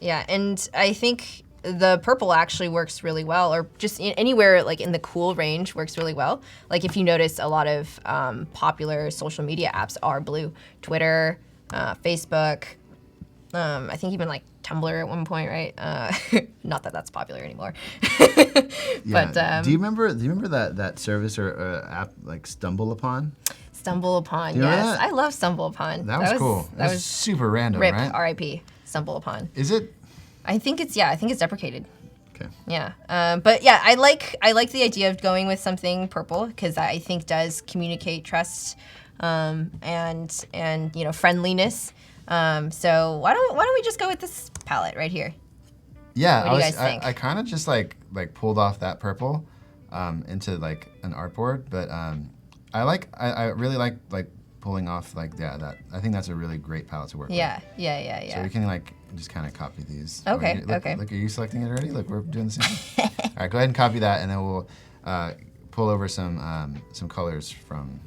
Yeah. And I think the purple actually works really well, or just anywhere like in the cool range works really well. Like if you notice, a lot of popular social media apps are blue. Twitter, Facebook, I think even like Tumblr at one point, right? Not that that's popular anymore. Yeah. But do you remember that service or app like Stumble Upon? Stumble Upon, you remember yes. that? I love Stumble Upon. That was cool. That was super random, RIP, right? R.I.P. Stumble Upon. Is it? I think it's deprecated. Okay. Yeah, but yeah, I like the idea of going with something purple, because I think does communicate trust and you know, friendliness. So why don't we just go with this palette right here? Yeah, What do you guys think? I kind of just like pulled off that purple into like an artboard, but I really like pulling off like that. I think that's a really great palette to work with. Yeah. So we can like just kind of copy these. Okay, Look, okay. Look, are you selecting it already? Look, we're doing the same thing. All right, go ahead and copy that, and then we'll pull over some colors from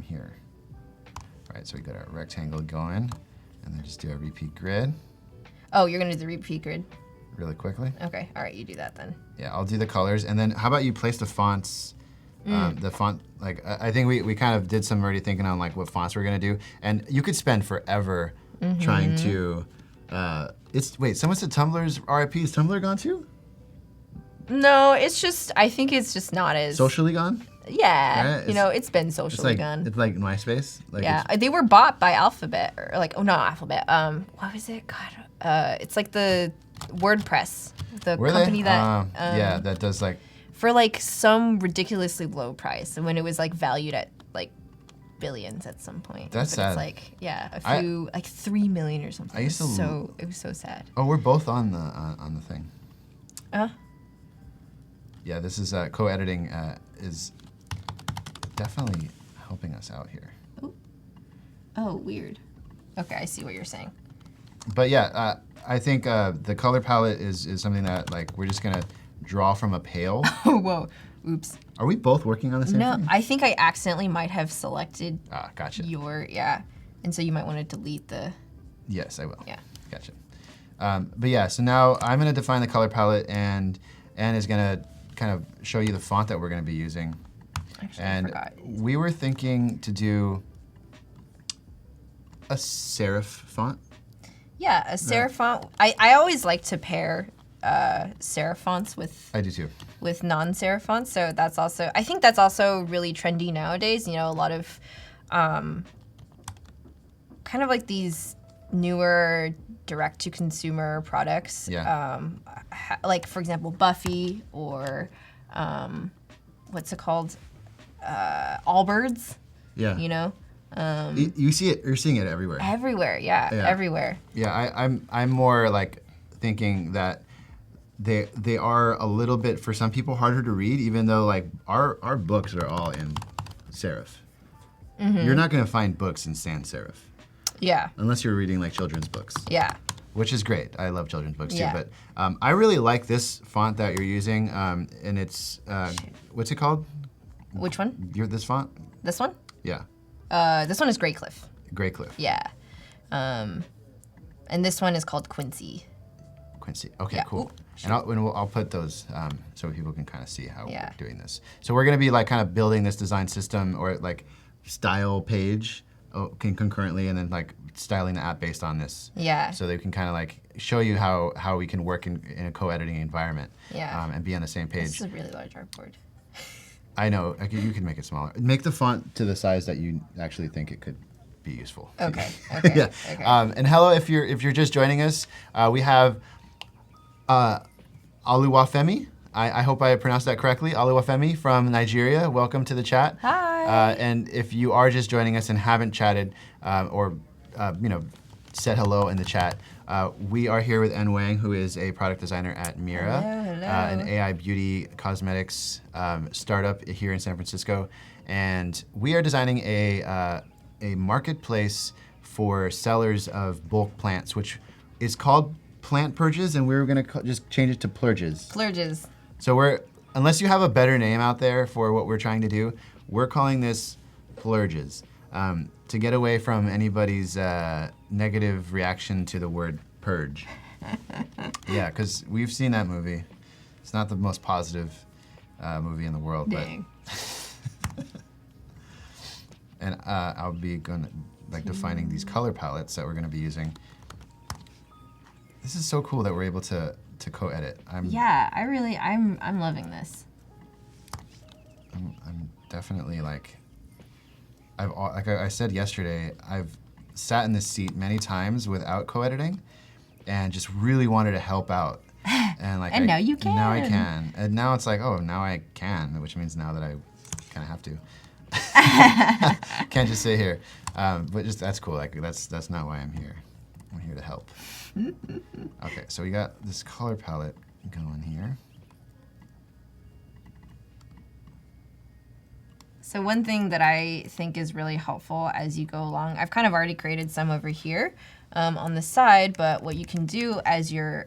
here. All right, so we got our rectangle going, and then just do a repeat grid Oh, you're gonna do the repeat grid. really quickly. Okay, all right, you do that then. Yeah, I'll do the colors, and then how about you place the fonts? The font, like I think we kind of did some already thinking on like what fonts we're gonna do, and you could spend forever trying to. Wait, someone said Tumblr's RIP. Is Tumblr gone too? No, I think it's just not as Socially gone? Yeah, Right? you know, it's been It's socially like gone. it's like MySpace. Like Yeah, they were bought by Alphabet, or like, oh, not Alphabet. What was it? God, it's like the WordPress, the were company they? that Yeah, that does like. for like some ridiculously low price, and when it was like valued at like billions at some point. That's but sad. It's like a few like 3 million or something. I used to it was so sad. Oh, we're both on the thing. Uh, Yeah, this is co-editing is definitely helping us out here. oh, weird. Okay, I see what you're saying. But yeah, I think the color palette is something that like we're just gonna draw from a pale. Oh, whoa. Oops. Are we both working on the same No, thing? I think I accidentally might have selected Gotcha. and so you might want to delete the. Yes, I will. Yeah. Gotcha. But yeah, so now I'm gonna define the color palette, and Anne is gonna kind of show you the font that we're gonna be using. Actually, I And forgot. we were thinking to do a serif font. Yeah, a serif font. I always like to pair serif fonts I do too. with non-serif fonts. So I think that's also really trendy nowadays. You know, a lot of kind of like these newer direct-to-consumer products. Yeah. Like, for example, Buffy, or what's it called? Allbirds, Yeah. you know? You see it. You're seeing it everywhere. Everywhere, Yeah. everywhere. Yeah, I'm more like thinking that they are a little bit, for some people, harder to read, even though like our books are all in serif. You're not gonna find books in sans serif Yeah, unless you're reading like children's books, yeah. which is great. I love children's books Yeah. too, but I really like this font that you're using, and it's what's it called? Which one? This font? This one? Yeah, This one is Greycliff. Greycliff. Yeah. And this one is called Quincy. Quincy. Okay, Yeah. cool. Ooh, And I'll put those so people can kind of see how Yeah. we're doing this. So we're gonna be like kind of building this design system or like style page concurrently, and then like styling the app based on this. Yeah. So they can kind of like show you how we can work in a co-editing environment. Yeah. And be on the same page. This is a really large artboard. I know. You can make it smaller. Make the font to the size that you actually think it could be useful. Okay. Okay. Yeah. Okay. And hello, if you're just joining us, we have Oluwafemi. I hope I pronounced that correctly. Oluwafemi from Nigeria. Welcome to the chat. Hi. And if you are just joining us and haven't chatted or said hello in the chat, we are here with En Wang, who is a product designer at Mira, Hello. an AI beauty cosmetics startup here in San Francisco. And we are designing a marketplace for sellers of bulk plants, which is called Plant Purges, and we were going to just change it to Plurges. Plurges. So unless you have a better name out there for what we're trying to do, we're calling this Plurges. To get away from anybody's negative reaction to the word purge. Yeah, because we've seen that movie. It's not the most positive movie in the world. Dang. But and I'll be defining these color palettes that we're gonna be using. This is so cool that we're able to co-edit. Yeah, I'm loving this. I'm definitely like I said yesterday, I've sat in this seat many times without co-editing and just really wanted to help out. And And now you can. Now I can. And now it's like, oh, now I can, which means now that I kind of have to. Can't just sit here. But just that's cool. Like that's not why I'm here. I'm here to help. Okay, so we got this color palette going here. So one thing that I think is really helpful as you go along, I've kind of already created some over here on the side, but what you can do as you're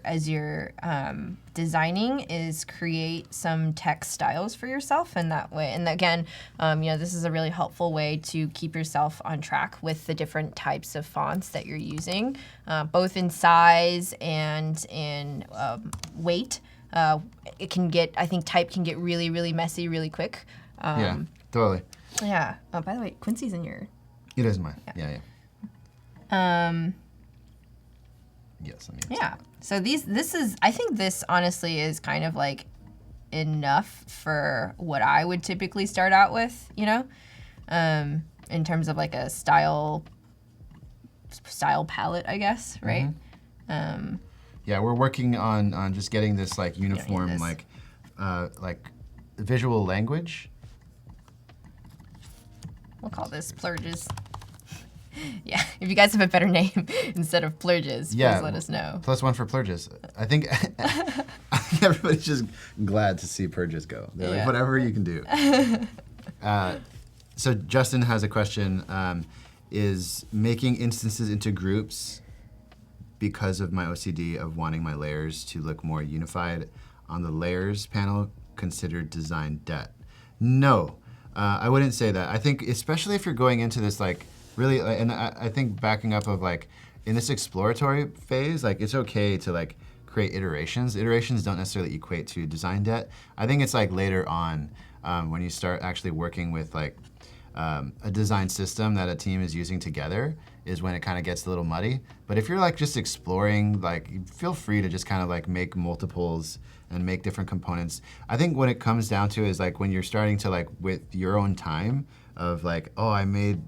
designing is create some text styles for yourself, and that way, and again, this is a really helpful way to keep yourself on track with the different types of fonts that you're using, both in size and in weight. I think type can get really, really messy really quick. Yeah, totally. Yeah. Oh, by the way, Quincy's in your. It is mine. Yeah. Yes. Yeah. So I think this honestly is kind of like enough for what I would typically start out with, in terms of like a style palette, I guess, right? Mm-hmm. Yeah, we're working on just getting this like uniform, like visual language. We'll call this Plurges. Yeah, if you guys have a better name instead of Plurges, please let us know. +1 for Plurges. I think everybody's just glad to see Purges go. They're like, whatever you can do. So Justin has a question. Is making instances into groups because of my OCD of wanting my layers to look more unified on the layers panel considered design debt? No, I wouldn't say that. I think especially if you're going into this like really, and I think backing up of like in this exploratory phase, like it's okay to like create iterations. Iterations don't necessarily equate to design debt. I think it's like later on when you start actually working with like a design system that a team is using together is when it kind of gets a little muddy. But if you're like just exploring, like feel free to just kind of like make multiples and make different components. I think what it comes down to is like when you're starting to like with your own time of like, oh, I made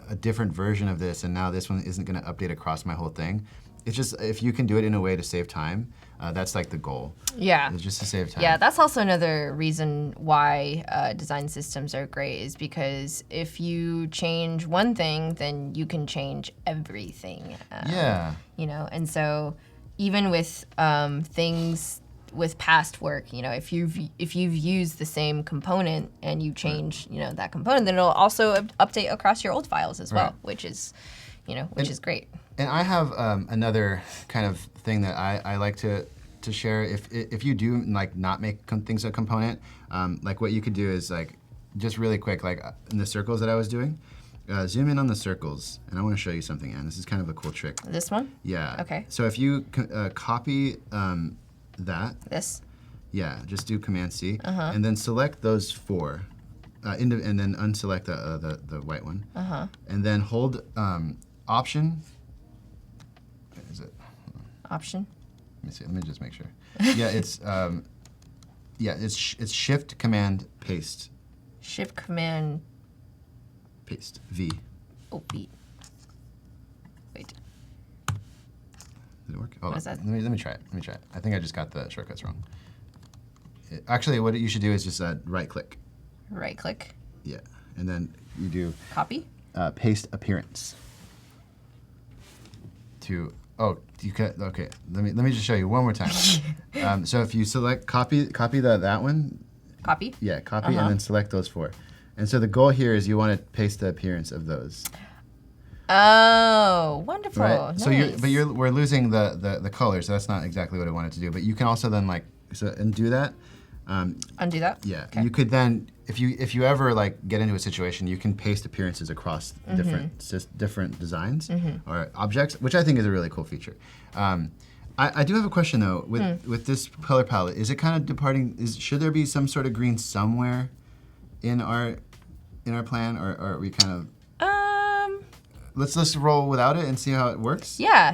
a different version of this and now this one isn't going to update across my whole thing. It's just if you can do it in a way to save time, that's like the goal. Yeah. It's just to save time. Yeah, that's also another reason why design systems are great is because if you change one thing, then you can change everything. Yeah. And so even with things with past work, if you've used the same component and you change, that component, then it'll also update across your old files as well, which is, is great. And I have another kind of thing that I like to share. If you do like not make things a component, like what you could do is like just really quick, like in the circles that I was doing, zoom in on the circles, and I want to show you something. And this is kind of a cool trick. This one? Yeah. Okay. So if you copy that. This? Yeah, just do Command C, and then select those 4 and then unselect the white one. And then hold Option. What is it? Option. Let me see. Let me just make sure. Yeah, it's Shift Command Paste. Shift Command. Paste. V. Oh, B. Wait. Did it work? What is that? Let me try it. I think I just got the shortcuts wrong. Actually, what you should do is just right click. Right click. Yeah, and then you do Copy. Paste appearance. You can, okay. Let me just show you one more time. So if you select copy that one. Copy. Yeah, copy and then select those 4. And so the goal here is you want to paste the appearance of those. Oh, wonderful. Right. Nice. So we're losing the color, so that's not exactly what I wanted to do. But you can also then undo that. Undo that. Yeah. Okay. You could then, if you ever get into a situation, you can paste appearances across different designs or objects, which I think is a really cool feature. I do have a question though with this color palette. Is it kind of departing? Should there be some sort of green somewhere in our plan, or are we kind of? Let's roll without it and see how it works. Yeah.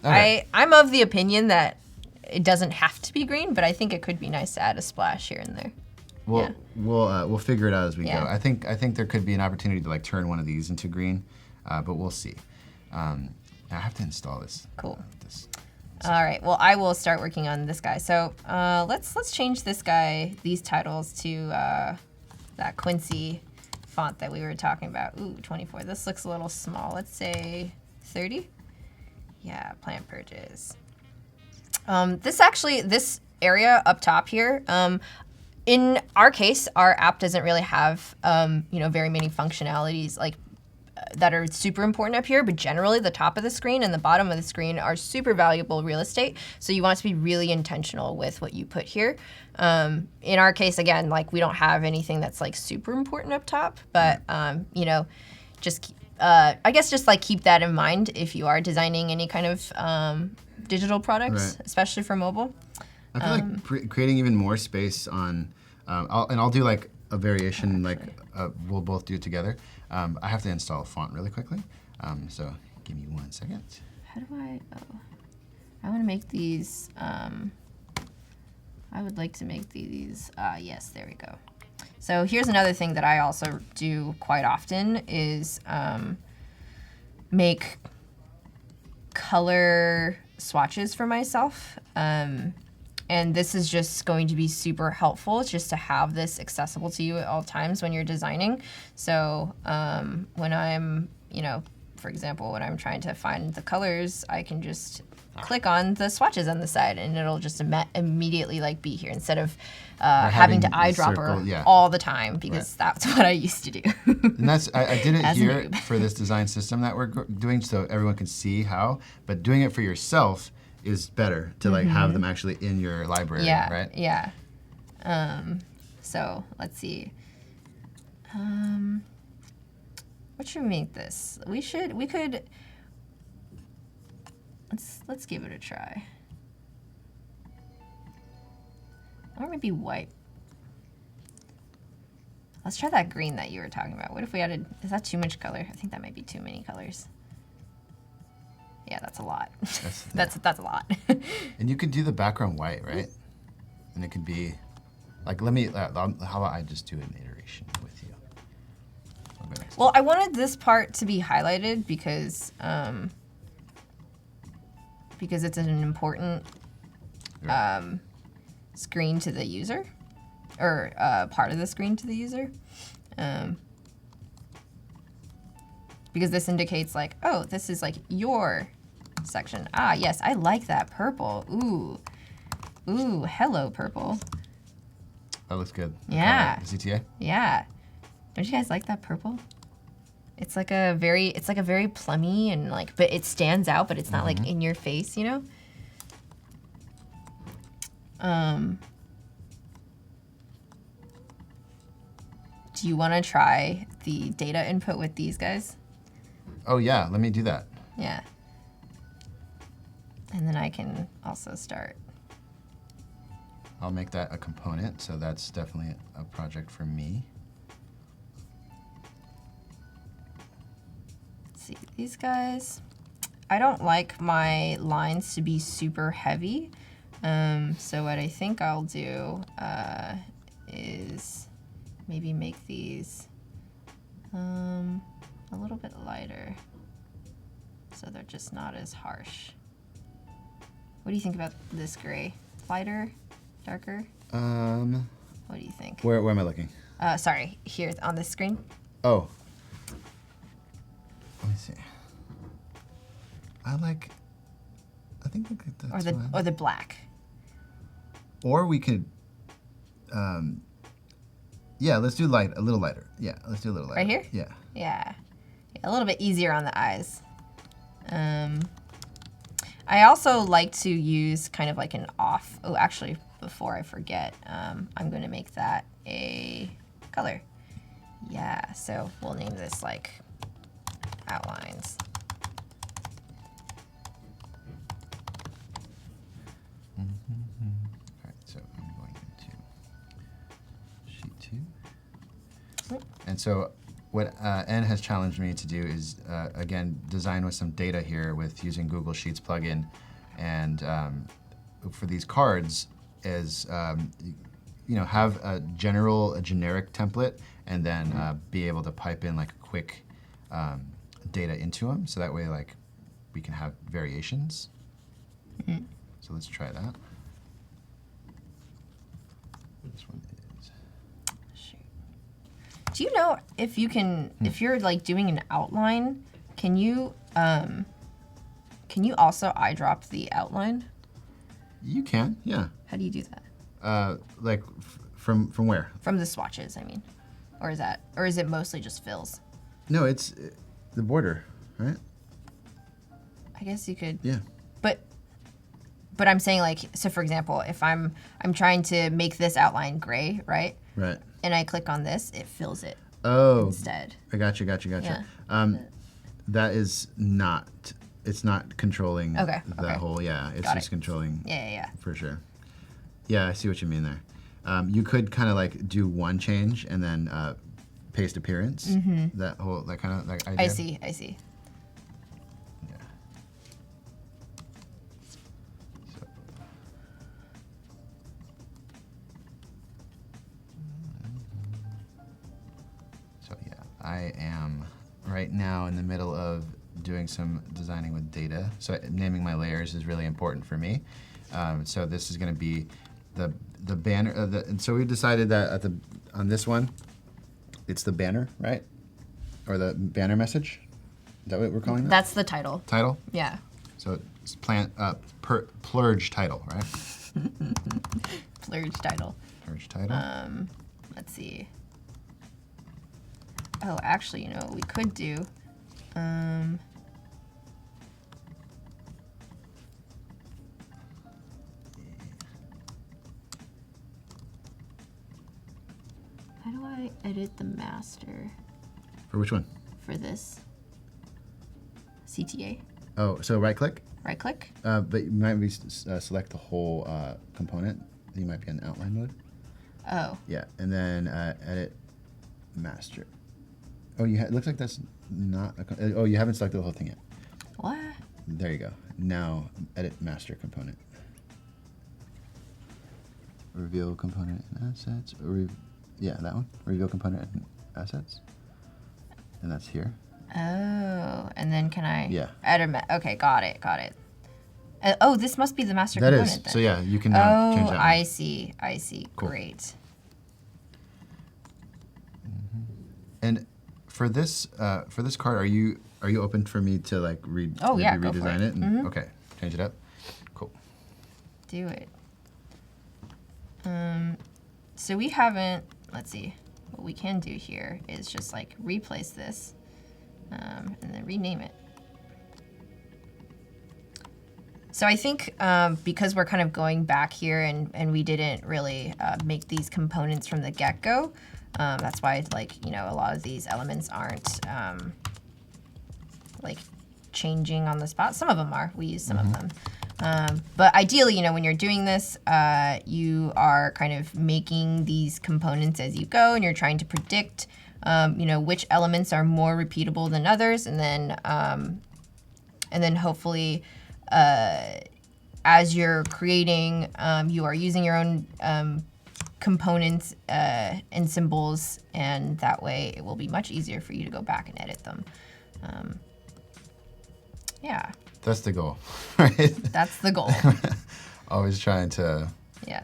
Okay. I'm of the opinion that it doesn't have to be green, but I think it could be nice to add a splash here and there. We'll figure it out as we Yeah. go. I think there could be an opportunity to turn one of these into green, but we'll see. I have to install this. Cool. All right. Well, I will start working on this guy. So let's change these titles to that Quincy font that we were talking about. Ooh, 24. This looks a little small. Let's say 30. Yeah, plant purges. This area up top here, in our case, our app doesn't really have, very many functionalities that are super important up here, but generally the top of the screen and the bottom of the screen are super valuable real estate. So you want to be really intentional with what you put here. In our case, again, we don't have anything that's super important up top, but just I guess just keep that in mind if you are designing any kind of digital products, Right. especially for mobile. I feel creating even more space on, I'll do a variation we'll both do together. I have to install a font really quickly, so give me 1 second. How do I? Oh, I want to make these. I would like to make these. Yes, there we go. So here's another thing that I also do quite often is make color swatches for myself. And this is just going to be super helpful just to have this accessible to you at all times when you're designing. So when I'm, for example, when I'm trying to find the colors, I can just click on the swatches on the side and it'll just immediately be here instead of having to eyedropper all the time because that's what I used to do. And I did it here for this design system that we're doing so everyone can see how, but doing it for yourself is better to have them actually in your library, right? Yeah. So let's see. What should we make this? We could. Let's give it a try. Or maybe white. Let's try that green that you were talking about. What if we added? Is that too much color? I think that might be too many colors. Yeah, that's a lot. That's a lot. And you could do the background white, right? And it could be, how about I just do an iteration with you? Well, I wanted this part to be highlighted because it's an important screen to the user, or part of the screen to the user. Because this indicates oh, this is your section. Ah, yes, I like that purple. Ooh, hello, purple. That looks good. Yeah. The CTA? Yeah. Don't you guys like that purple? It's like a very plummy and but it stands out, but it's not in your face, Do you want to try the data input with these guys? Oh yeah, let me do that. Yeah. And then I can also start. I'll make that a component, so that's definitely a project for me. see, these guys, I don't like my lines to be super heavy. So what I think I'll do is maybe make these a little bit lighter, so they're just not as harsh. What do you think about this gray? Lighter, darker? What do you think? Where am I looking? Sorry, here on this screen. Oh. Let me see. I think that's Or the black. Or we could, yeah, let's do a little lighter. Yeah, let's do a little lighter. Right here? Yeah. Yeah, a little bit easier on the eyes. I also like to use kind of like an off. Oh, actually, before I forget, I'm going to make that a color. Yeah, so we'll name this like outlines. All right, so I'm going into sheet 2. And so what En has challenged me to do is, again, design with some data here with using Google Sheets plugin. And for these cards is, have a generic template, and then be able to pipe in like quick data into them. So that way, like, we can have variations. Mm-hmm. So let's try that. This one is. Do you know if you can, if you're like doing an outline, can you also eyedrop the outline? You can, yeah. How do you do that? Like from where? From the swatches, I mean, or is it mostly just fills? No, it's the border, right? I guess you could. Yeah. But I'm saying, like, so for example, if I'm trying to make this outline gray, right? Right. And I click on this, it fills it. Oh. Instead. I got you. Yeah. That is not. It's not controlling that whole. Yeah. It's just controlling. Yeah. For sure. Yeah, I see what you mean there. You could kind of like do one change and then paste appearance. Mm-hmm. That kind of like idea. I see. I am right now in the middle of doing some designing with data. So naming my layers is really important for me. So this is going to be the banner. And so we decided that on this one, it's the banner, right? Or the banner message. Is that what we're calling that? That's the title. Title? Yeah. So it's plurge title, right? Plurge title. Plurge title. Let's see. Oh, actually, what we could do. How do I edit the master? For which one? For this. CTA. Oh, so right click? Right click? But you might be select the whole component. You might be in outline mode. Oh. Yeah, and then edit master. Oh, it looks like that's not. Oh, you haven't selected the whole thing yet. What? There you go. Now edit master component. Reveal component and assets. Yeah, that one. Reveal component and assets. And that's here. Oh, and then can I? Yeah. Edit. Okay, got it. Oh, this must be the master component. That is. Then. So yeah, you can now change that. Oh, I see. Cool. Great. Mm-hmm. And for this card, are you open for me to like redesign it? And, mm-hmm. Okay, change it up. Cool. Do it. So we haven't. Let's see. What we can do here is just like replace this, and then rename it. So I think because we're kind of going back here and we didn't really make these components from the get-go. That's why, a lot of these elements aren't changing on the spot. Some of them are. We use some of them. But ideally, when you're doing this, you are kind of making these components as you go, and you're trying to predict you know, which elements are more repeatable than others, and then hopefully, as you're creating, you are using your own components and symbols, and that way it will be much easier for you to go back and edit them. Yeah. That's the goal, right? That's the goal. Always trying to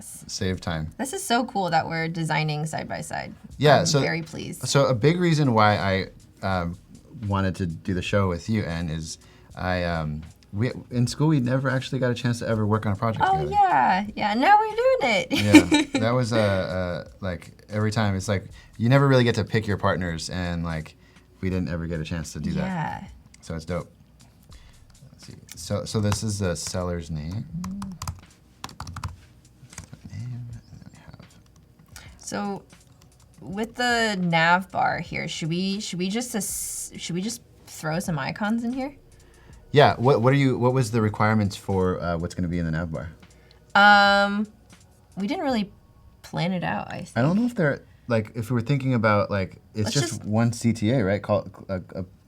save time. This is so cool that we're designing side by side. Yeah, I'm so very pleased. So a big reason why I wanted to do the show with you, En, is in school we never actually got a chance to ever work on a project together. Yeah. Now we're doing it. Yeah, that was like every time it's like you never really get to pick your partners, and like we didn't ever get a chance to do that. Yeah. So it's dope. Let's see. So this is the seller's name. So, with the nav bar here, should we just throw some icons in here? Yeah. What was the requirements for what's going to be in the nav bar? We didn't really plan it out. I think. I don't know if they're like if we were thinking about like it's just one CTA, right? Called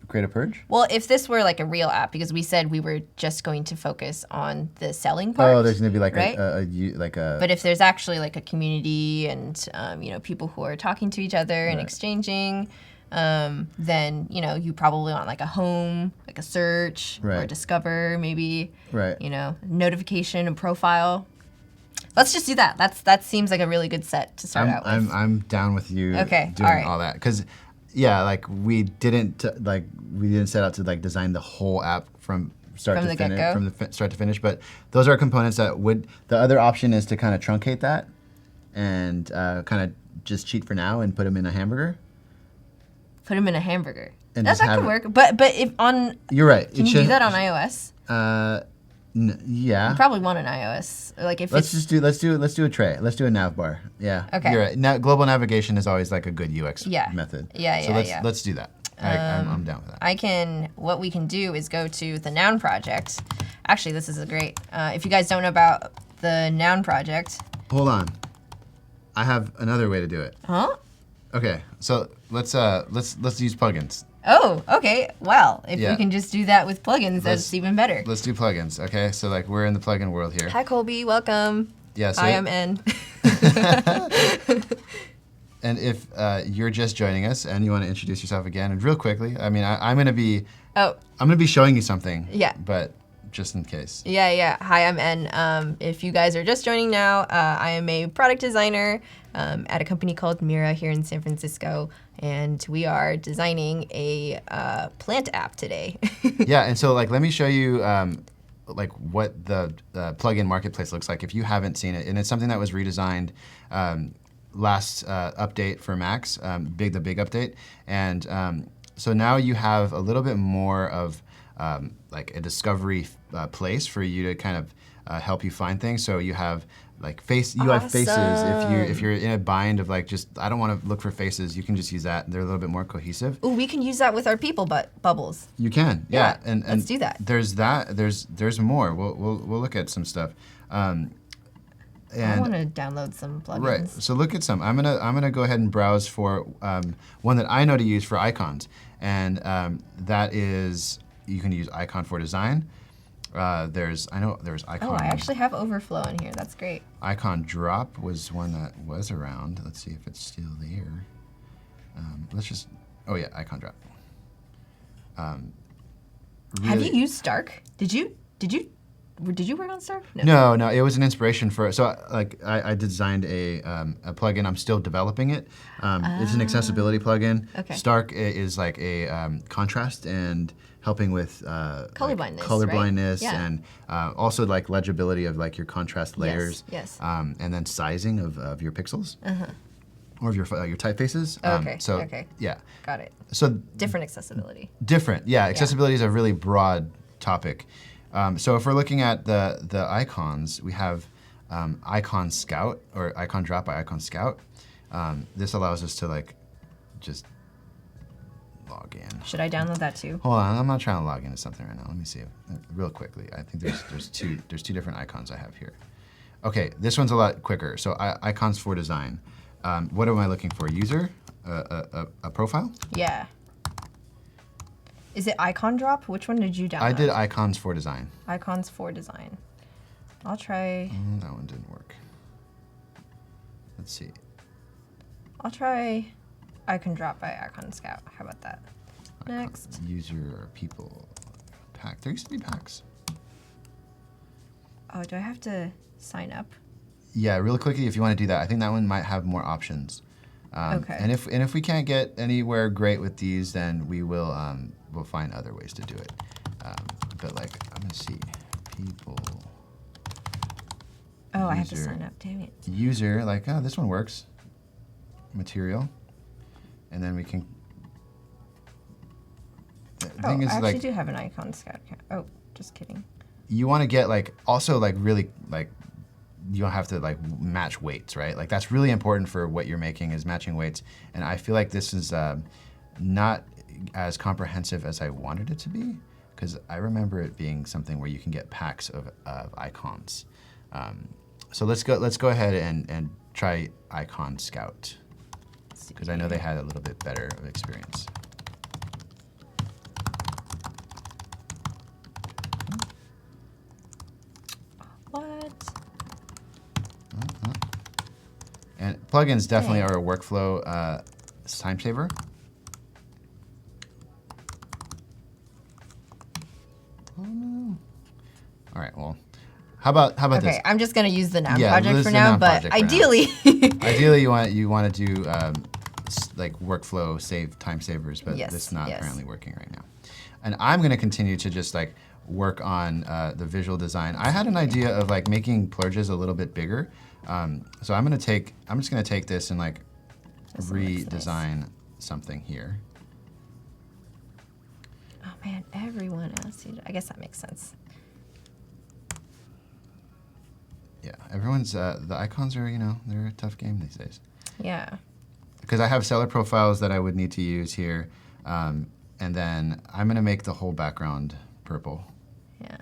Create a Purge. Well, if this were like a real app, because we said we were just going to focus on the selling part. Oh, there's going to be like right? a. But if there's actually like a community and you know, people who are talking to each other and exchanging, then you know, you probably want like a home, like a search or a discover, maybe. Right. You know, notification and profile. Let's just do that. That seems like a really good set to start out with. I'm down with you doing all that because. Yeah, like we didn't set out to like design the whole app from start to finish, but those are components that would. The other option is to kind of truncate that, and kind of just cheat for now and put them in a hamburger. Put them in a hamburger. And that could work, but if on. You're right. Can you do that on iOS? Yeah. You probably want an iOS. Like if let's do a tray. Let's do a nav bar. Yeah. Okay. You're right. Now, global navigation is always like a good UX method. Yeah. Let's do that. I'm down with that. What we can do is go to the noun project. Actually, this is a great. If you guys don't know about the noun project. Hold on. I have another way to do it. Huh? Okay. So let's use plugins. Oh, okay. Well, if we can just do that with plugins, that's even better. Let's do plugins, okay? So like we're in the plugin world here. Hi, Colby. Welcome. Yeah. So I am En. And if you're just joining us and you want to introduce yourself again, and real quickly, I mean, I'm gonna be showing you something. Yeah. But just in case. Yeah. Hi, I'm En. If you guys are just joining now, I am a product designer at a company called Mira here in San Francisco, and we are designing a plant app today. Yeah, and so like let me show you like what the plugin marketplace looks like if you haven't seen it, and it's something that was redesigned last update for Macs, the big update, and so now you have a little bit more of like a discovery place for you to kind of help you find things. So you have like UI faces. If you're in a bind of like just I don't want to look for faces, you can just use that. They're a little bit more cohesive. Ooh, we can use that with our people bubbles. You can, yeah. And let's do that. There's more. We'll look at some stuff. And I want to download some plugins. Right. So look at some. I'm gonna go ahead and browse for one that I know to use for icons, and that is you can use Icon for Design. There's Icon. Oh, I actually have Overflow in here. That's great. Icon Drop was one that was around. Let's see if it's still there. Icon Drop. Have you used Stark? Did you work on Stark? No. It was an inspiration for. So like I designed a plugin. I'm still developing it. It's an accessibility plugin. Okay. Stark is like a contrast and helping with colorblindness, right? And also like legibility of like your contrast layers. Yes. And then sizing of your pixels. Or of your typefaces. Okay. Yeah. Got it. So different accessibility. Different. Yeah. Accessibility is a really broad topic. So if we're looking at the icons, we have Icon Scout or Icon Drop by Icon Scout. This allows us to like just log in. Should I download that too? Hold on, I'm not trying to log into something right now. Let me see real quickly. I think there's two different icons I have here. Okay, this one's a lot quicker. So icons for design. What am I looking for? User. a profile? Yeah. Is it icon drop? Which one did you download? I did icons for design. Icons for design. I'll try. Oh, that one didn't work. Let's see. I'll try icon drop by Icon Scout. How about that? Next. User people pack. There used to be packs. Oh, do I have to sign up? Yeah, real quickly, if you want to do that, I think that one might have more options. Okay. And if we can't get anywhere great with these, then we will we'll find other ways to do it. But like, I'm gonna see people. Oh, I have to sign up. Dang it. User, like, oh, this one works. Material, and then we can. The thing is, I actually like, do have an Icon Scout account. Oh, just kidding. you want to get like also like really like you don't have to like match weights, right? Like that's really important for what you're making is matching weights. And I feel like this is not as comprehensive as I wanted it to be, because I remember it being something where you can get packs of icons. So let's go ahead and try Icon Scout, because I know they had a little bit better of experience. What? And plugins definitely are a workflow time saver. Oh no! All right, well, how about this? Okay, I'm just gonna use the noun Yeah, project use for the now, noun but project for now. ideally, Ideally, you want to do like workflow time savers, but Yes, this is not yes. currently working right now. And I'm going to continue to just like work on the visual design. I had an idea of like making plurges a little bit bigger, so I'm just going to take this and like This one looks redesign something here. oh man, everyone else. I guess that makes sense. Yeah, everyone's the icons are they're a tough game these days. Yeah. Because I have seller profiles that I would need to use here, and then I'm going to make the whole background purple. Yeah.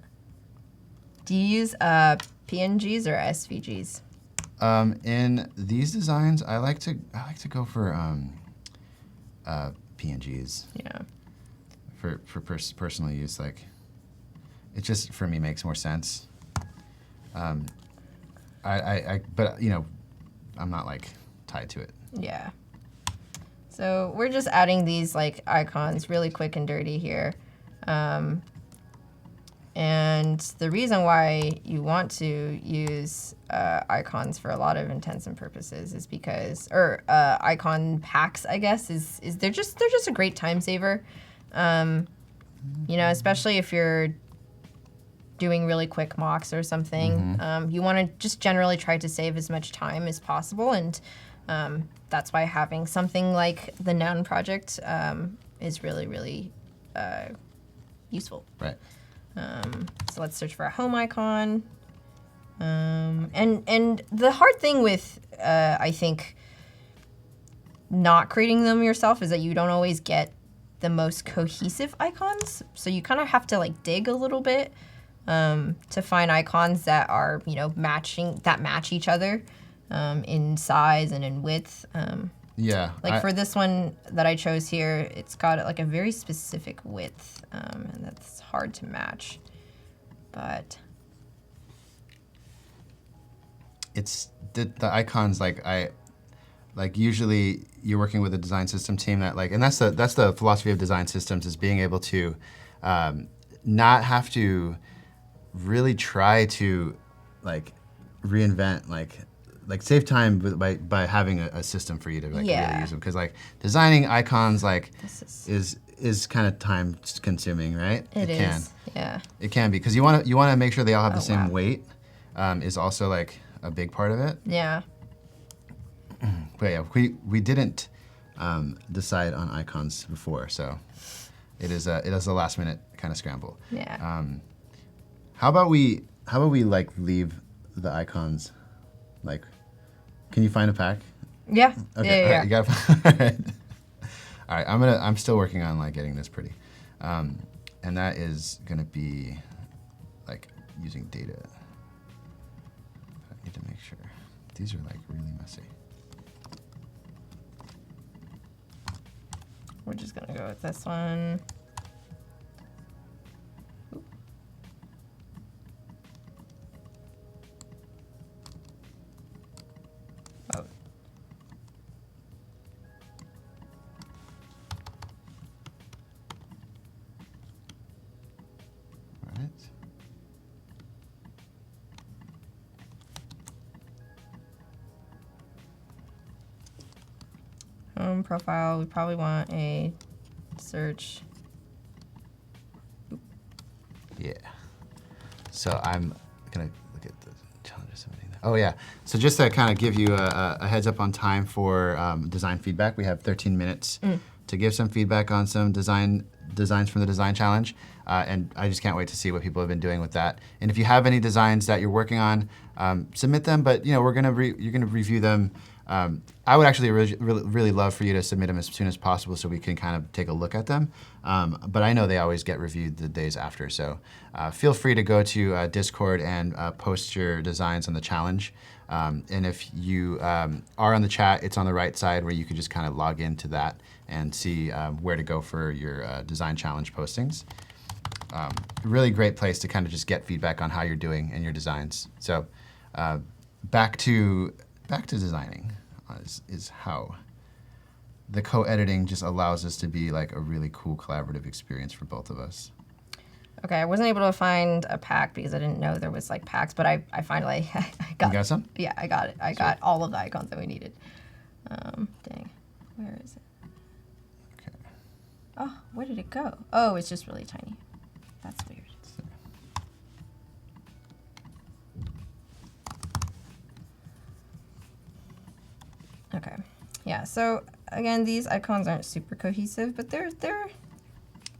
Do you use PNGs or SVGs? In these designs, I like to go for PNGs Yeah. for personal use. Like, it just for me makes more sense. But I'm not like tied to it. Yeah. So we're just adding these like icons really quick and dirty here. And the reason why you want to use icons for a lot of intents and purposes is because, or icon packs, I guess, is they're just a great time saver. Especially if you're doing really quick mocks or something. You want to just generally try to save as much time as possible, and that's why having something like the noun project is really, really useful. Right. So let's search for a home icon. And the hard thing with, I think, not creating them yourself is that you don't always get the most cohesive icons. So you kind of have to like dig a little bit to find icons that are, that match each other in size and in width. Yeah. Like for this one that I chose here, it's got like a very specific width, and that's hard to match. But it's the icons usually you're working with a design system team that and that's the philosophy of design systems, is being able to not have to really try to reinvent save time by having a system for you to really use them, because designing icons is kind of time consuming, right? it is. Yeah. It can be, because you want to make sure they all have the same weight, is also a big part of it. Yeah. But yeah, we didn't decide on icons before, so it is a last minute kind of scramble. Yeah. How about we leave the icons? Can you find a pack? Yeah. Okay. Yeah. All right, you gotta all right. I'm still working on getting this pretty, and that is gonna be using data. I need to make sure these are really messy. we're just gonna go with this one. Oh. Right. Home profile, we probably want a search. Yeah. So I'm gonna look at the challenges. Oh yeah. So just to kind of give you a heads up on time for design feedback, we have 13 minutes to give some feedback on some designs from the design challenge. And I just can't wait to see what people have been doing with that. And if you have any designs that you're working on, submit them. But you're gonna review them. I would actually really love for you to submit them as soon as possible so we can kind of take a look at them. But I know they always get reviewed the days after. So feel free to go to Discord and post your designs on the challenge. And if you are on the chat, it's on the right side where you can just kind of log into that and see where to go for your design challenge postings. Really great place to kind of just get feedback on how you're doing in your designs. So back to designing is how the co-editing just allows us to be like a really cool collaborative experience for both of us. Okay, I wasn't able to find a pack because I didn't know there was like packs, but I finally I got. You got some? Yeah, I got it. I got all of the icons that we needed. Dang, where is it? Okay. Oh, where did it go? Oh, it's just really tiny. That's weird. Okay, yeah, so again, these icons aren't super cohesive, but they're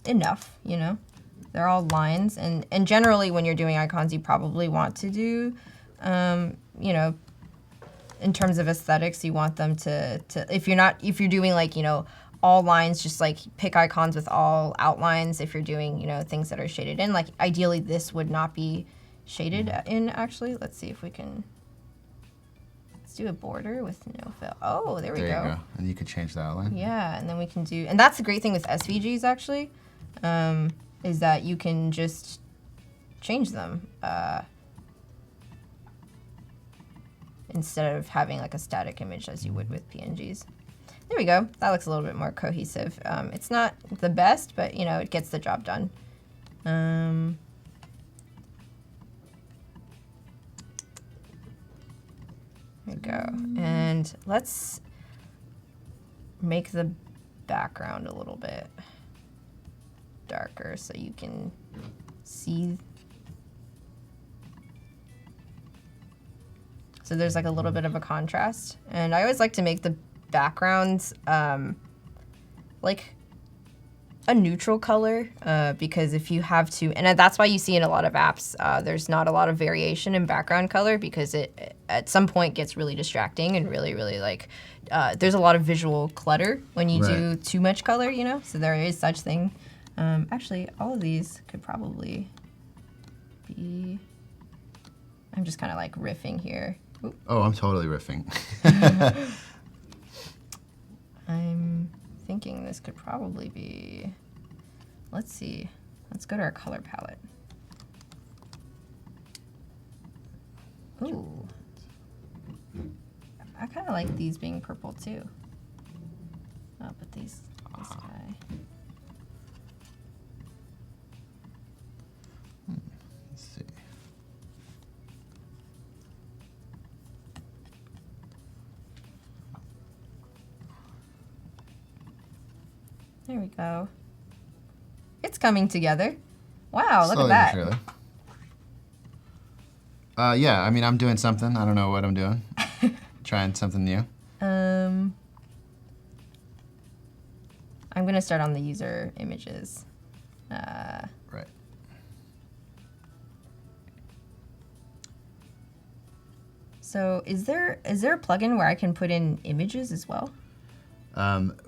enough, you know? They're all lines, and generally when you're doing icons, you probably want to do, you know, in terms of aesthetics, you want them to if you're doing like, you know, all lines, just like pick icons with all outlines. If you're doing, you know, things that are shaded in, like ideally this would not be shaded in actually. Let's see if we can. Do a border with no fill. Oh, there we go. There you go. And you could change the outline. Yeah, and then we can do, and that's the great thing with SVGs actually, is that you can just change them instead of having like a static image as you would with PNGs. There we go. That looks a little bit more cohesive. It's not the best, but you know, it gets the job done. There we go. And let's make the background a little bit darker so you can see. So there's like a little bit of a contrast. And I always like to make the backgrounds like a neutral color because if you have to, and that's why you see in a lot of apps, there's not a lot of variation in background color because it at some point gets really distracting and really like, there's a lot of visual clutter when you do too much color, you know? So there is such thing. Actually, all of these could probably be, I'm just kind of like riffing here. Oop. Oh, I'm totally riffing. I'm thinking this could probably be, let's see, let's go to our color palette. Ooh, I kind of like these being purple too. Oh, but this guy. Let's see. There we go. It's coming together. Wow, look Slowly at but that. surely. Yeah, I mean, I'm doing something. I don't know what I'm doing. Trying something new. I'm gonna start on the user images. Right. So is there a plugin where I can put in images as well?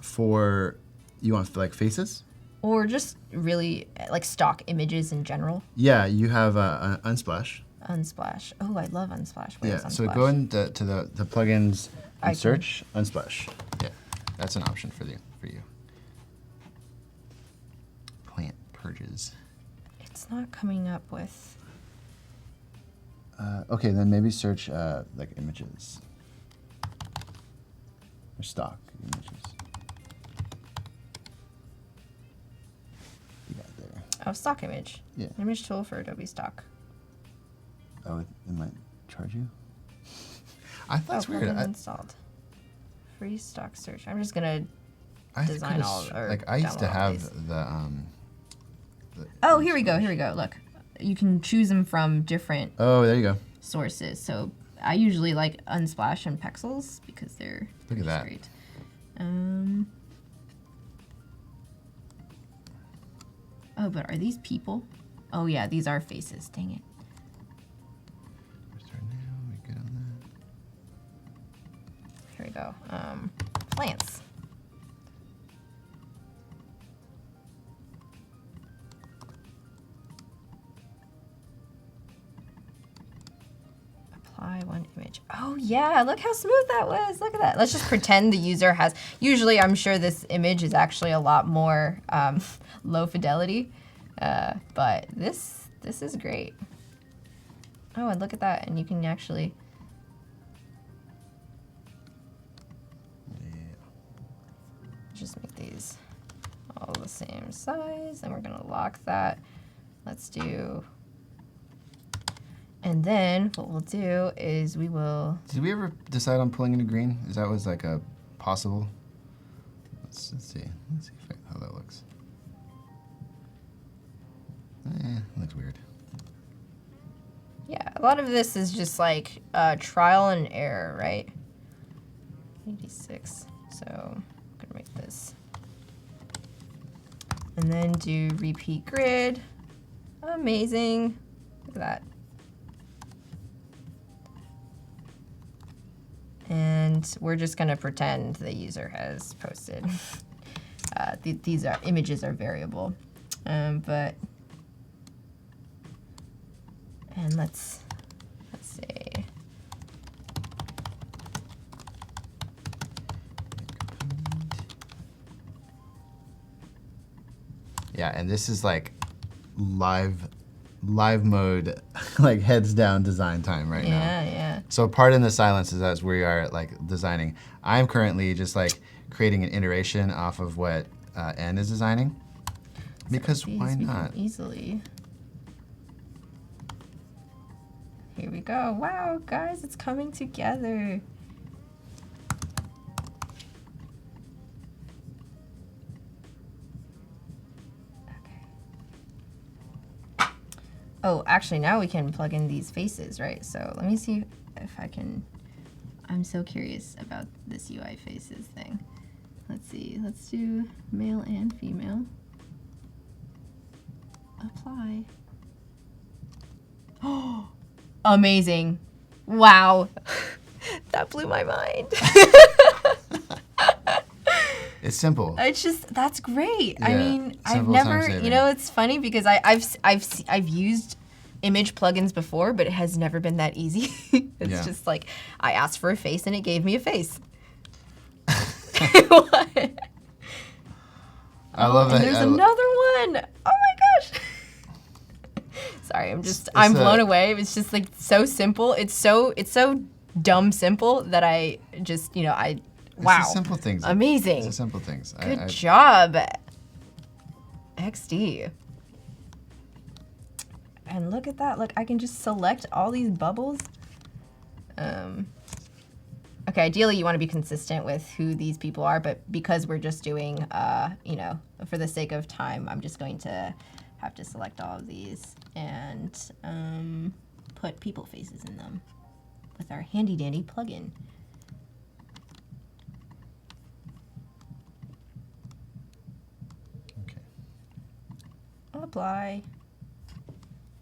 For, you want like faces? Or just really like stock images in general? Yeah, you have Unsplash. Unsplash. Oh, I love Unsplash. Where's Yeah, Unsplash? so go into the plugins and Icon. search Unsplash. Yeah, that's an option for you. purges. It's not coming up with. Okay, then maybe search like images or stock images. You got it there. Oh, stock image. Yeah. Image tool for Adobe stock. Oh, it might charge you. I thought it's weird. Plugin installed. Free stock search. I'm just gonna I design all. Or like I used to download all have these. the. Oh, here we go. Here we go. Look, you can choose them from different Oh, there you go. sources. So I usually like Unsplash and Pexels because they're Look at that. great. Oh, but are these people? Oh yeah, these are faces. Dang it. Start now. We good on Here we go. Plants. Apply one image. Oh yeah, look how smooth that was. Look at that. Let's just pretend the user has. Usually, I'm sure this image is actually a lot more low fidelity, but this is great. Oh, and look at that, and you can actually. Just make these all the same size, and we're gonna lock that. Let's do, and then what we'll do is we will. Did we ever decide on pulling into green? Is that was like a possible? Let's see. Let's see how that looks. Looks weird. Yeah, a lot of this is just like trial and error, right? 86. So I'm gonna make this, and then do repeat grid. Amazing. Look at that. And we're just gonna pretend the user has posted. These are images are variable, but and let's see. Yeah, and this is like live mode, like heads down design time right now. Yeah. So pardon the silences as we are like designing. I'm currently just like creating an iteration off of what En is designing. Because So why we can not? easily. Here we go. Wow, guys, it's coming together. Oh, actually, now we can plug in these faces, right? So let me see if I can. I'm so curious about this UI faces thing. Let's see. Let's do male and female. Apply. Oh, amazing. Wow. That blew my mind. It's simple. It's just, that's great. I Yeah, mean, I've simple, never, time-saving. you know, it's funny because I've used image plugins before, but it has never been that easy. It's Yeah. just like, I asked for a face and it gave me a face. I love that. And there's another one. Oh my gosh. Sorry, I'm blown away. It's just like so simple. It's so dumb simple that I just, you know, wow. It's the simple things. Amazing. It's the simple things. Good job, XD. And look at that. Look, I can just select all these bubbles. Okay, ideally you want to be consistent with who these people are, but because we're just doing, you know, for the sake of time, I'm just going to have to select all of these and put people faces in them with our handy dandy plugin. Okay. Apply.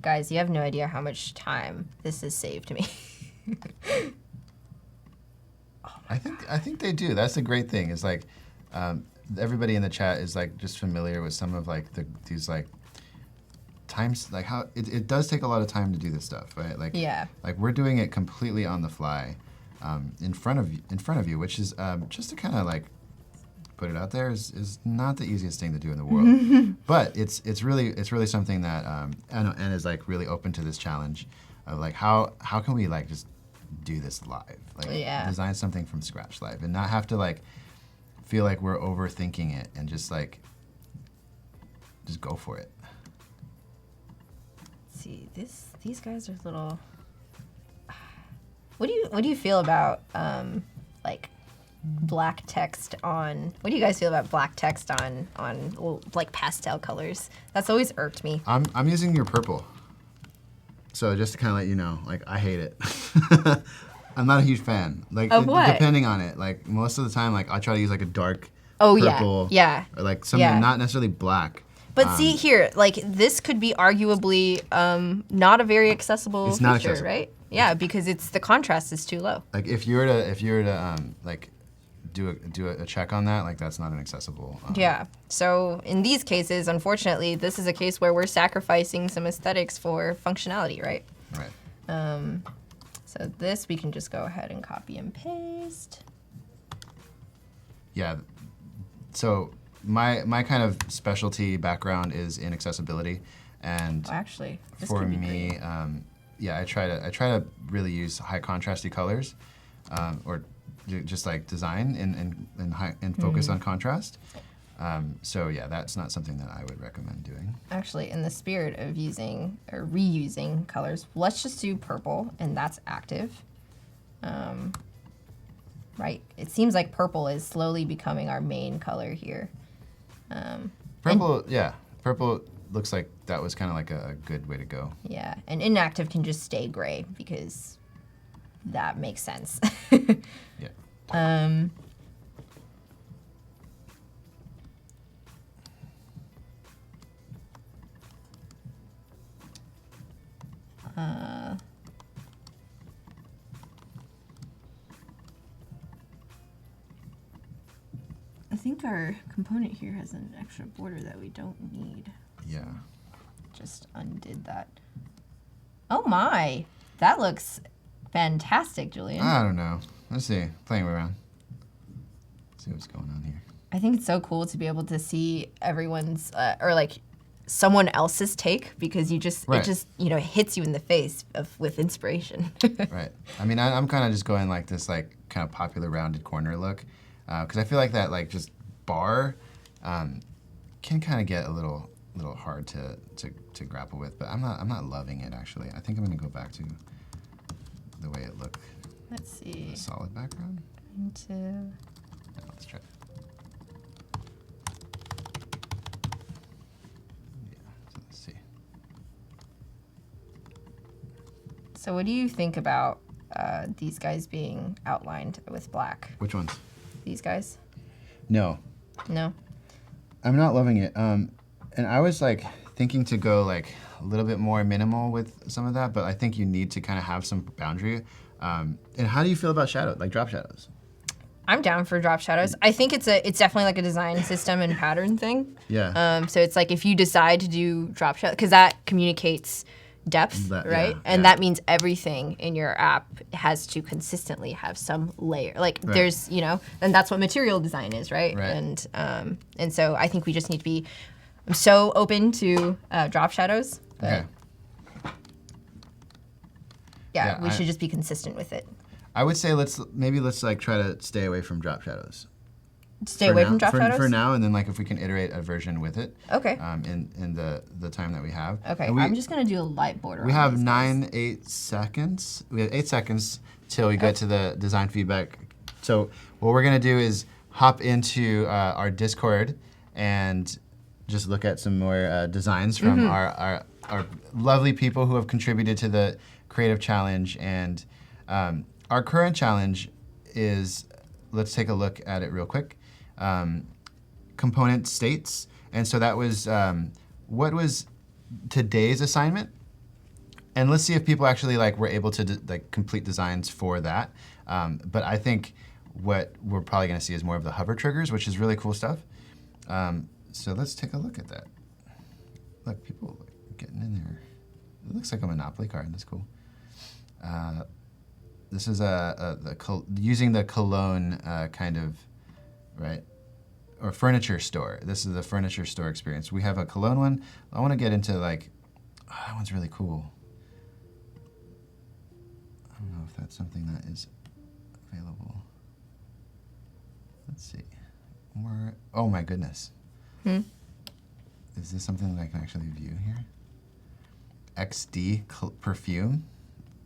Guys, you have no idea how much time this has saved me. I think they do. That's the great thing. Is like everybody in the chat is like just familiar with some of like these like times, like how it does take a lot of time to do this stuff, right? Like Yeah. like we're doing it completely on the fly, in front of you, which is just to kind of like put it out there is not the easiest thing to do in the world. But it's really something that and is like really open to this challenge of like how can we like just do this live, like design something from scratch live and not have to like feel like we're overthinking it and just like just go for it. Let's see, these guys are little. What do you feel about like black text on? What do you guys feel about black text on like pastel colors? That's always irked me. I'm using your purple. So just to kind of let you know, like I hate it. I'm not a huge fan. Like of what? Depending on it, like most of the time, like I try to use like a dark purple, or like something not necessarily black. But see here, like this could be arguably not a very accessible it's feature, not accessible. Right? Yeah, because the contrast is too low. Like if you were to like do a check on that, like that's not an accessible. Yeah. So in these cases, unfortunately, this is a case where we're sacrificing some aesthetics for functionality, right? Right. So this we can just go ahead and copy and paste. Yeah. So my kind of specialty background is in accessibility, and Actually, this for could be me, great. yeah, I try to really use high contrasty colors, or just like design and focus on contrast. So yeah, that's not something that I would recommend doing. Actually, in the spirit of using or reusing colors, let's just do purple, and that's active. Right? It seems like purple is slowly becoming our main color here. Purple, yeah, purple looks like that was kind of like a good way to go. Yeah, and inactive can just stay gray because that makes sense. Yeah. I think our component here has an extra border that we don't need. Yeah. Just undid that. Oh my, that looks fantastic, Julian. I don't know. Let's see. Playing around. See what's going on here. I think it's so cool to be able to see everyone's or like someone else's take because it just hits you in the face with inspiration. Right. I mean, I'm kind of just going like this like kind of popular rounded corner look because I feel like that like just bar can kind of get a little hard to grapple with, but I'm not loving it actually. I think I'm gonna go back to the way it looked. Let's see. A solid background. Yeah, let's try it. Yeah, so let's see. So what do you think about these guys being outlined with black? Which ones? These guys? No. No? I'm not loving it. And I was like thinking to go like a little bit more minimal with some of that, but I think you need to kind of have some boundary. And how do you feel about shadow, like drop shadows? I'm down for drop shadows. I think it's definitely like a design system and pattern thing. Yeah. So it's like if you decide to do drop shadow, because that communicates depth, right? Yeah, and that means everything in your app has to consistently have some layer. Like there's, and that's what material design is, right? Right. And so I think we just need to be. I'm so open to drop shadows. But Okay. Yeah, we should just be consistent with it. I would say let's like try to stay away from drop shadows. Stay away from drop shadows? For now, and then like if we can iterate a version with it. Okay. In the time that we have. Okay, I'm just gonna do a light border. We have 8 seconds. We have 8 seconds till we get to the design feedback. So what we're gonna do is hop into our Discord and just look at some more designs from our lovely people who have contributed to the Creative Challenge. And our current challenge is, let's take a look at it real quick. Component states. And so that was, what was today's assignment? And let's see if people actually like were able to complete designs for that. But I think what we're probably gonna see is more of the hover triggers, which is really cool stuff. So let's take a look at that. Look, people are getting in there. It looks like a Monopoly card. That's cool. This is using the Cologne kind of, right? or furniture store. This is the furniture store experience. We have a Cologne one. I want to get into like, oh, that one's really cool. I don't know if that's something that is available. Let's see. More. Oh my goodness. Is this something that I can actually view here? XD perfume.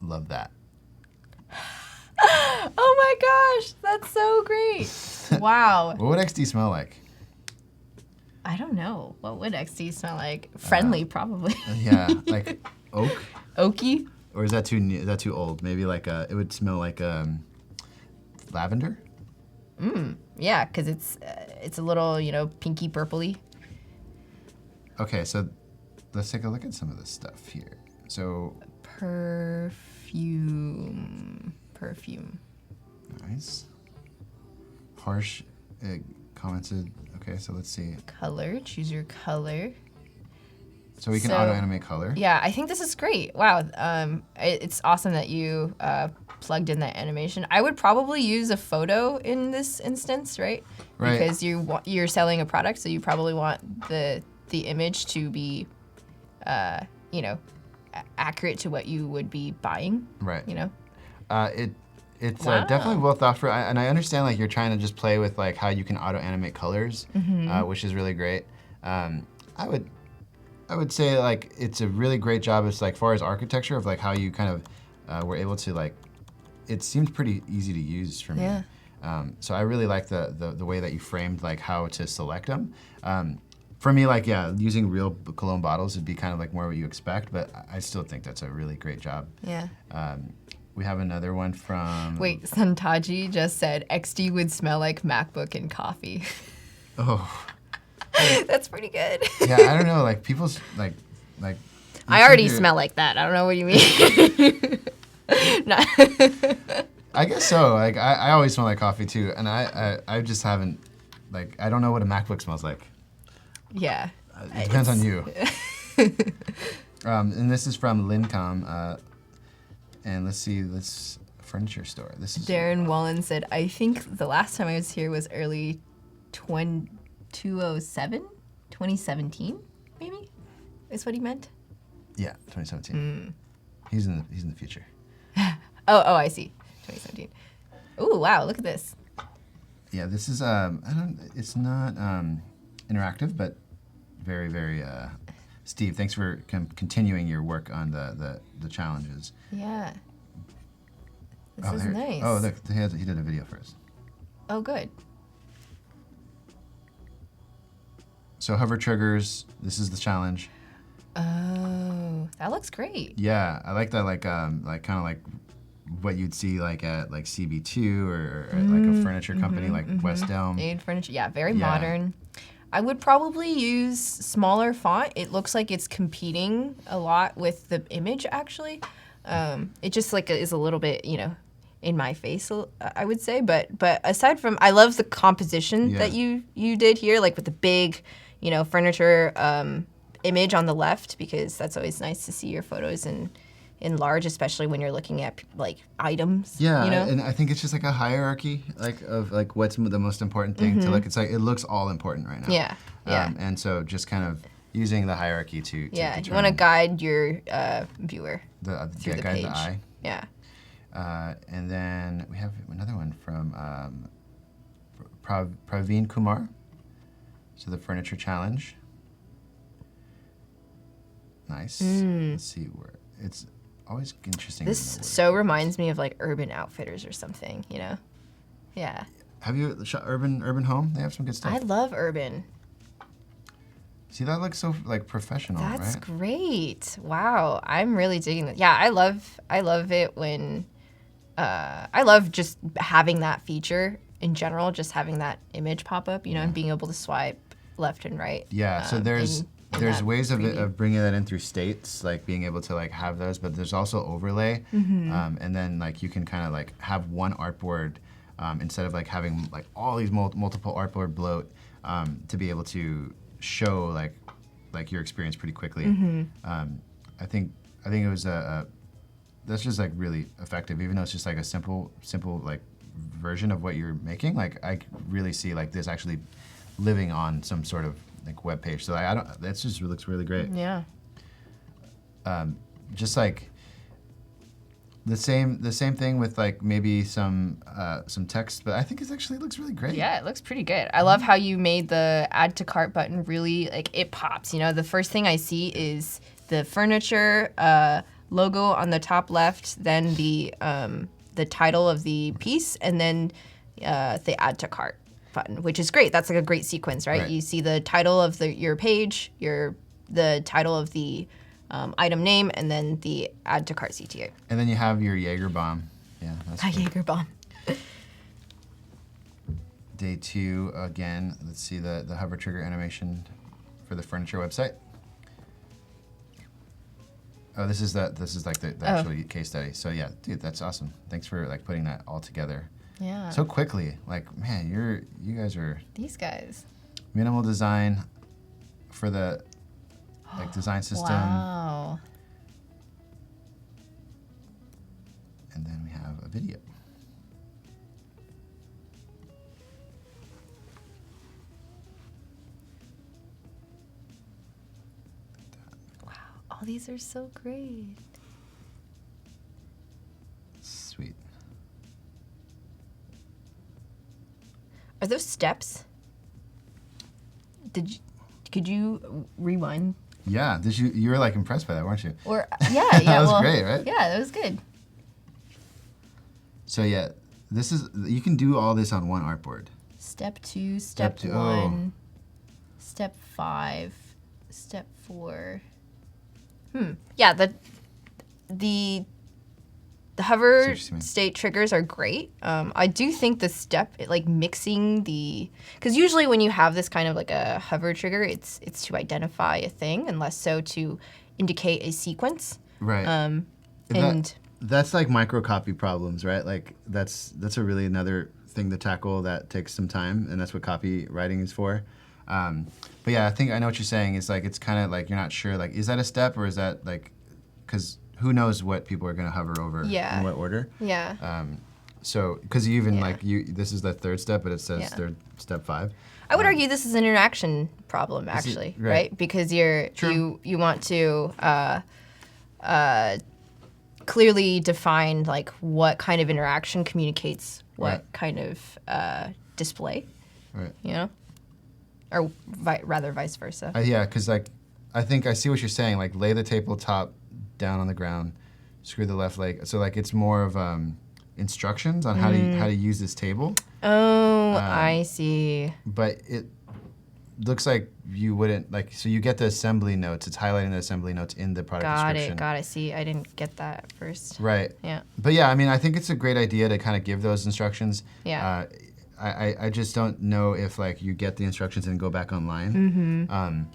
Love that. Oh my gosh, that's so great. Wow. What would XD smell like? I don't know. What would XD smell like? Friendly, probably. Yeah, like oak? Oaky? Or is that too new, is that too old? Maybe like it would smell like lavender? Yeah, because it's a little, pinky purpley. Okay, so let's take a look at some of this stuff here. So Perfume. Nice. Harsh commented. Okay, so let's see. Color. Choose your color. So we can So- auto-animate color. Yeah, I think this is great. Wow. It's awesome that you plugged in that animation. I would probably use a photo in this instance, right? Right. Because you're selling a product, so you probably want the image to be, accurate to what you would be buying. Right. It's Wow. definitely well thought for, and I understand like you're trying to just play with like how you can auto-animate colors, which is really great. I would say like it's a really great job as like far as architecture of like how you kind of were able to like. It seemed pretty easy to use for me. Yeah. So I really like the way that you framed like how to select them. For me, like using real cologne bottles would be kind of like more what you expect, but I still think that's a really great job. Yeah. We have another one from. Wait, Santaji just said XD would smell like MacBook and coffee. Oh. That's pretty good. Yeah, I don't know. Like people's like. I already smell like that. I don't know what you mean. No. I guess so. Like I always smell like coffee too, and I just haven't like I don't know what a MacBook smells like. Yeah. It depends on you. And this is from Lincom, and let's see this furniture store. This is Darren Wallen said, I think the last time I was here was early 2017, maybe? Is what he meant? Yeah, 2017. He's in the future. Oh, I see. 2017. Oh, wow, look at this. Yeah, this is it's not interactive, but very very. Steve, thanks for continuing your work on the challenges. Yeah. This is nice. Oh, look, he did a video for us. Oh, good. So hover triggers. This is the challenge. Oh, that looks great. Yeah, I like that. Like kind of like what you'd see like at like CB2 or like a furniture company like West Elm. Made furniture. Yeah, very modern. I would probably use smaller font. It looks like it's competing a lot with the image, actually. It just like is a little bit, in my face, I would say. But aside from, I love the composition that you did here, like with the big, furniture image on the left, because that's always nice to see your photos in large, especially when you're looking at like items. Yeah, and I think it's just like a hierarchy, like of like what's the most important thing to look. It's like it looks all important right now. Yeah, yeah. And so just kind of using the hierarchy to you want to determine guide your viewer through the guide page. the eye. Yeah. And then we have another one from Praveen Kumar. So the furniture challenge. Nice. Let's see where it's always interesting. This so reminds me of like Urban Outfitters or something, Yeah. Have you shot Urban Home? They have some good stuff. I love Urban. See, that looks so like professional, That's right? great. Wow, I'm really digging that. Yeah, I love it when I love just having that feature in general, just having that image pop up, and being able to swipe left and right. Yeah, so there's that ways preview. of bringing that in through states, like being able to like have those, but there's also overlay, and then like you can kind of like have one artboard instead of like having like all these multiple artboard bloat to be able to show like your experience pretty quickly. I think it was that's just like really effective, even though it's just like a simple like version of what you're making. Like I really see like this actually living on some sort of like web page. So I don't. That just looks really great. Yeah. Just like the same thing with like maybe some text, but I think it actually looks really great. Yeah, it looks pretty good. I love how you made the add to cart button really, like, it pops. You know, the first thing I see is the furniture logo on the top left, then the title of the piece, and then the add to cart button, which is great. That's like a great sequence, right? You see the title of your page, the title of the item name, and then the add to cart CTA. And then you have your Jaeger bomb. Yeah, that's cool. Jaeger bomb. Day 2 again. Let's see the hover trigger animation for the furniture website. Oh, this is like the actual case study. So yeah, dude, that's awesome. Thanks for like putting that all together. Yeah. So quickly. Like, man, you guys are These guys. minimal design for the like design system. Wow. And then we have a video. Wow. All these are so great. Sweet. Are those steps? Could you rewind? Yeah, you were like impressed by that, weren't you? Or yeah, That was great, right? Yeah, that was good. So yeah, you can do all this on one artboard. Step 2, step 1, step 5, step 4. Yeah, the hover state triggers are great. I do think the step, like mixing because usually when you have this kind of like a hover trigger, it's to identify a thing and less so to indicate a sequence. Right. And that's like microcopy problems, right? Like that's a really another thing to tackle that takes some time, and that's what copywriting is for. But yeah, I know what you're saying. It's like it's kind of like you're not sure, like, is that a step or is that like, because who knows what people are going to hover over in what order? Yeah. So, because you even like this is the third step, but it says third step 5. I would argue this is an interaction problem, actually, right? Because you want to clearly define like what kind of interaction communicates what kind of display, right? You know, or rather vice versa. Yeah, because like I think I see what you're saying. Like lay the tabletop down on the ground, screw the left leg. So like it's more of instructions on how to use this table. Oh, I see. But it looks like you wouldn't like. So you get the assembly notes. It's highlighting the assembly notes in the product description. Got it. See, I didn't get that at first. Right. Yeah. But yeah, I mean, I think it's a great idea to kind of give those instructions. Yeah. I just don't know if like you get the instructions and go back online.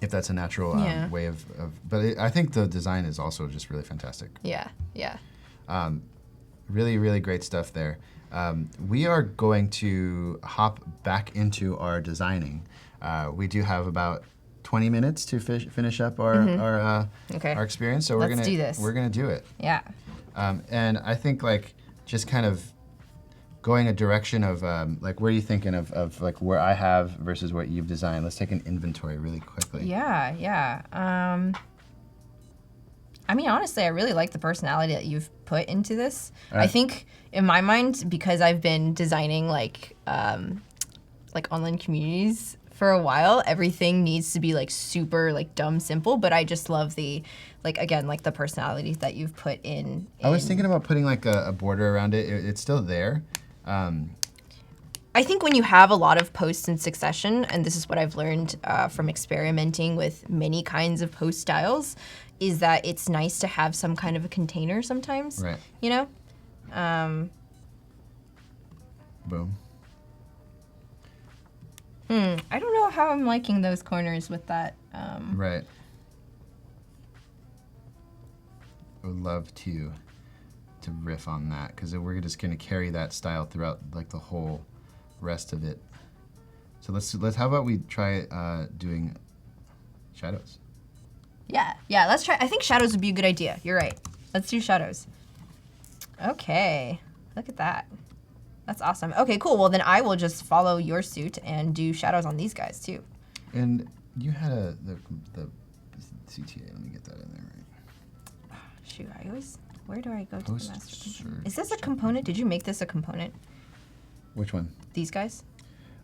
If that's a natural way of but I think the design is also just really fantastic. Yeah. Really, really great stuff there. We are going to hop back into our designing. We do have about 20 minutes to finish up our experience. So Let's do this. We're gonna do it. Yeah. And I think like just kind of going a direction of like where are you thinking of like where I have versus what you've designed. Let's take an inventory really quickly. Yeah. I mean, honestly, I really like the personality that you've put into this. I think in my mind, because I've been designing like online communities for a while, everything needs to be like super like dumb simple, but I just love the the personality that you've put in. I was thinking about putting like a border around it. It's still there. I think when you have a lot of posts in succession, and this is what I've learned from experimenting with many kinds of post styles, is that it's nice to have some kind of a container sometimes. Right. You know? Boom. I don't know how I'm liking those corners with that. Right. I would love to riff on that because we're just going to carry that style throughout like the whole rest of it. So let's how about we try doing shadows? Yeah, let's try. I think shadows would be a good idea. You're right. Let's do shadows. Okay, look at that. That's awesome. Okay, cool. Well, then I will just follow your suit and do shadows on these guys too. And you had the CTA. Let me get that in there right. Shoot, I always. Where do I go to the master component? Is this a Search component? Did you make this a component? Which one? These guys?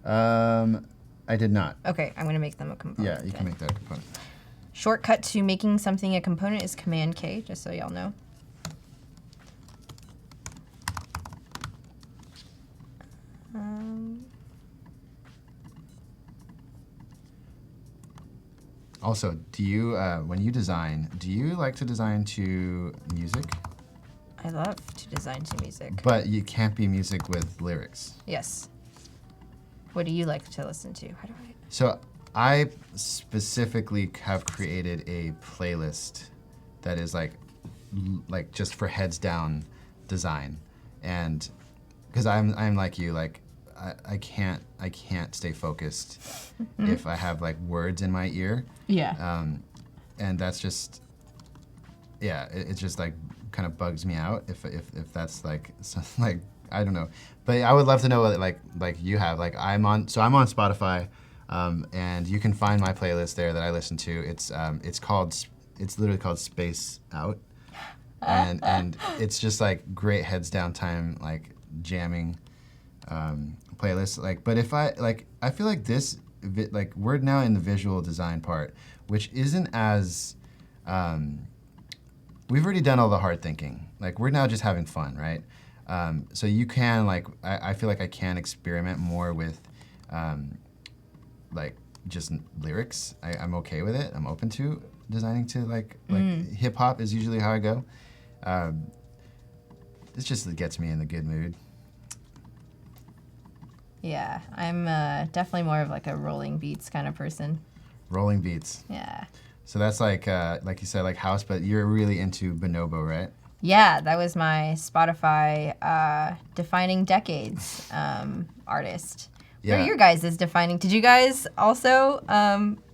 I did not. Okay, I'm gonna make them a component. Yeah, you can make that a component. Shortcut to making something a component is Command K, just so y'all know. Also, do you, when you design, do you like to design to music? I love to design to music. But you can't be music with lyrics. Yes. What do you like to listen to? How do I? So I specifically have created a playlist that is like just for heads down design, and because I'm like you, like I can't stay focused if I have like words in my ear. Yeah. And that's just, yeah, it just like kind of bugs me out if that's like something like, I don't know. But I would love to know what like you have. Like I'm on Spotify, and you can find my playlist there that I listen to. It's literally called Space Out, and it's just like great heads down time, like jamming playlist. Like, but if I feel like this like we're now in the visual design part, which isn't as we've already done all the hard thinking. Like we're now just having fun, right? So you can like I feel like I can experiment more with like just lyrics. I'm okay with it. I'm open to designing to like hip hop is usually how I go. This just gets me in the good mood. Yeah, I'm definitely more of like a rolling beats kind of person. Rolling beats. Yeah. So that's like you said, like house, but you're really into bonobo, right? Yeah, that was my Spotify defining decades artist. Yeah. What are your guys' defining? Did you guys also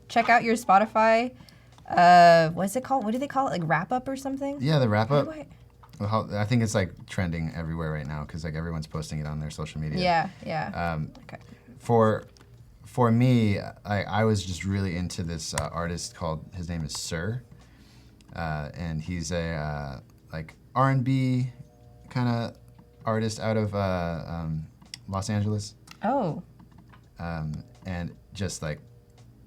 check out your Spotify? What's it called? What do they call it? Like wrap up or something? Yeah, the wrap up. How do I- Well, I think it's like trending everywhere right now because like everyone's posting it on their social media. Yeah, yeah. Okay. For me, I was just really into this artist called, his name is Sir, and he's a like R&B kind of artist out of Los Angeles. Oh. And just like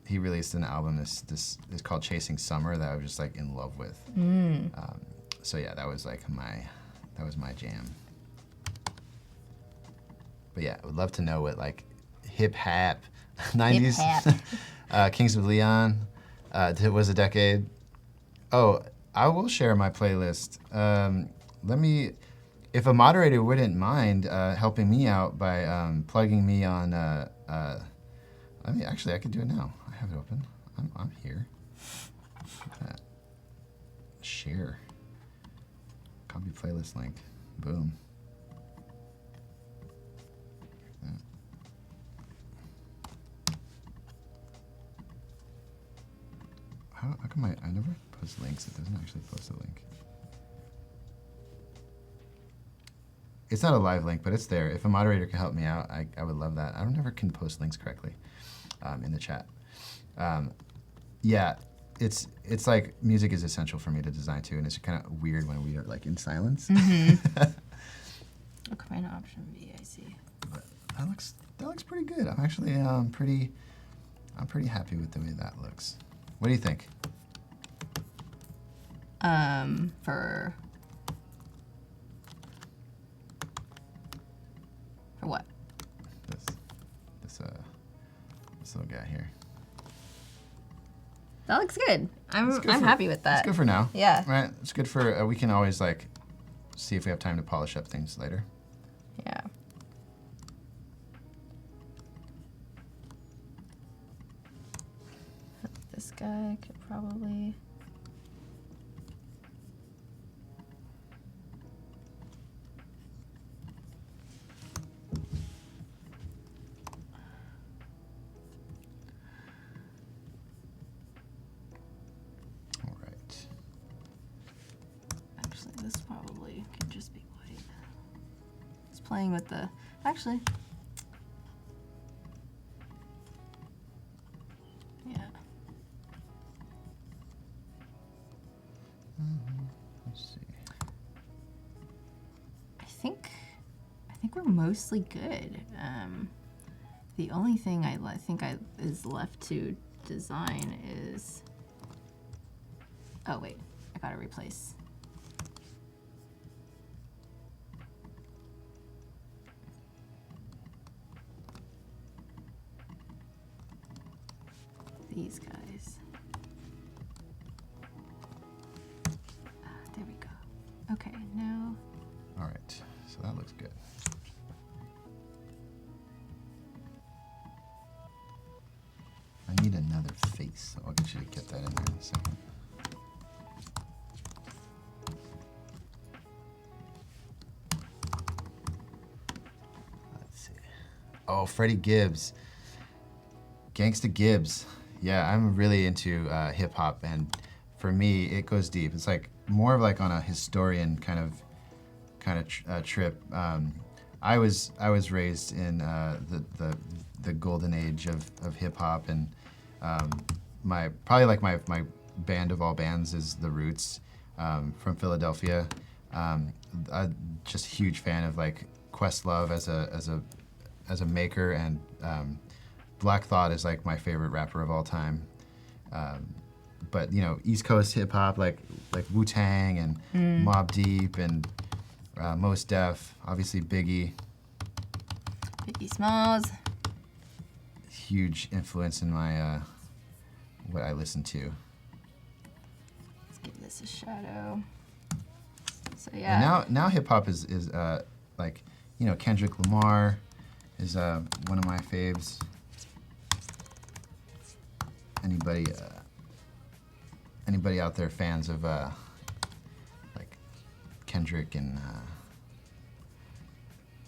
he released an album this is called Chasing Summer that I was just like in love with. So yeah, that was my jam. But yeah, I would love to know what like hip hop 90s Kings of Leon was a decade. Oh, I will share my playlist. Let me, if a moderator wouldn't mind helping me out by plugging me on. I mean, actually, I could do it now. I have it open. I'm here. Share. Copy playlist link. Boom. How come I never post links? It doesn't actually post a link. It's not a live link, but it's there. If a moderator can help me out, I would love that. I never can post links correctly in the chat. Yeah, it's like music is essential for me to design to, and it's kind of weird when we are like in silence. Combine option B, I see. But that looks pretty good. I'm actually pretty happy with the way that looks. What do you think? For what? This little guy here. That looks good. I'm It's good happy with that. It's good for now. Yeah. Right. It's good for we can always like see if we have time to polish up things later. Yeah. This guy could probably. All right. Actually, this probably could just be white. It's playing with the. actually. Yeah. Let's see. I think we're mostly good. The only thing I think is left to design is. Oh wait, I gotta replace. These guys. There we go. Okay, now. All right, so that looks good. I need another face, so I'll get you to get that in there in a second. Let's see. Oh, Freddie Gibbs. Gangsta Gibbs. Yeah, I'm really into hip hop, and for me, it goes deep. It's like more of like on a historian kind of trip. I was raised in the golden age of hip hop, and my band of all bands is The Roots from Philadelphia. I'm just a huge fan of like Questlove as a maker, and Black Thought is like my favorite rapper of all time. But you know, East Coast hip hop like Wu-Tang and Mobb Deep and Mos Def, obviously Biggie. Biggie Smalls. Huge influence in my what I listen to. Let's give this a shadow. So yeah. And now hip hop is like, you know, Kendrick Lamar is one of my faves. Anybody out there fans of like Kendrick and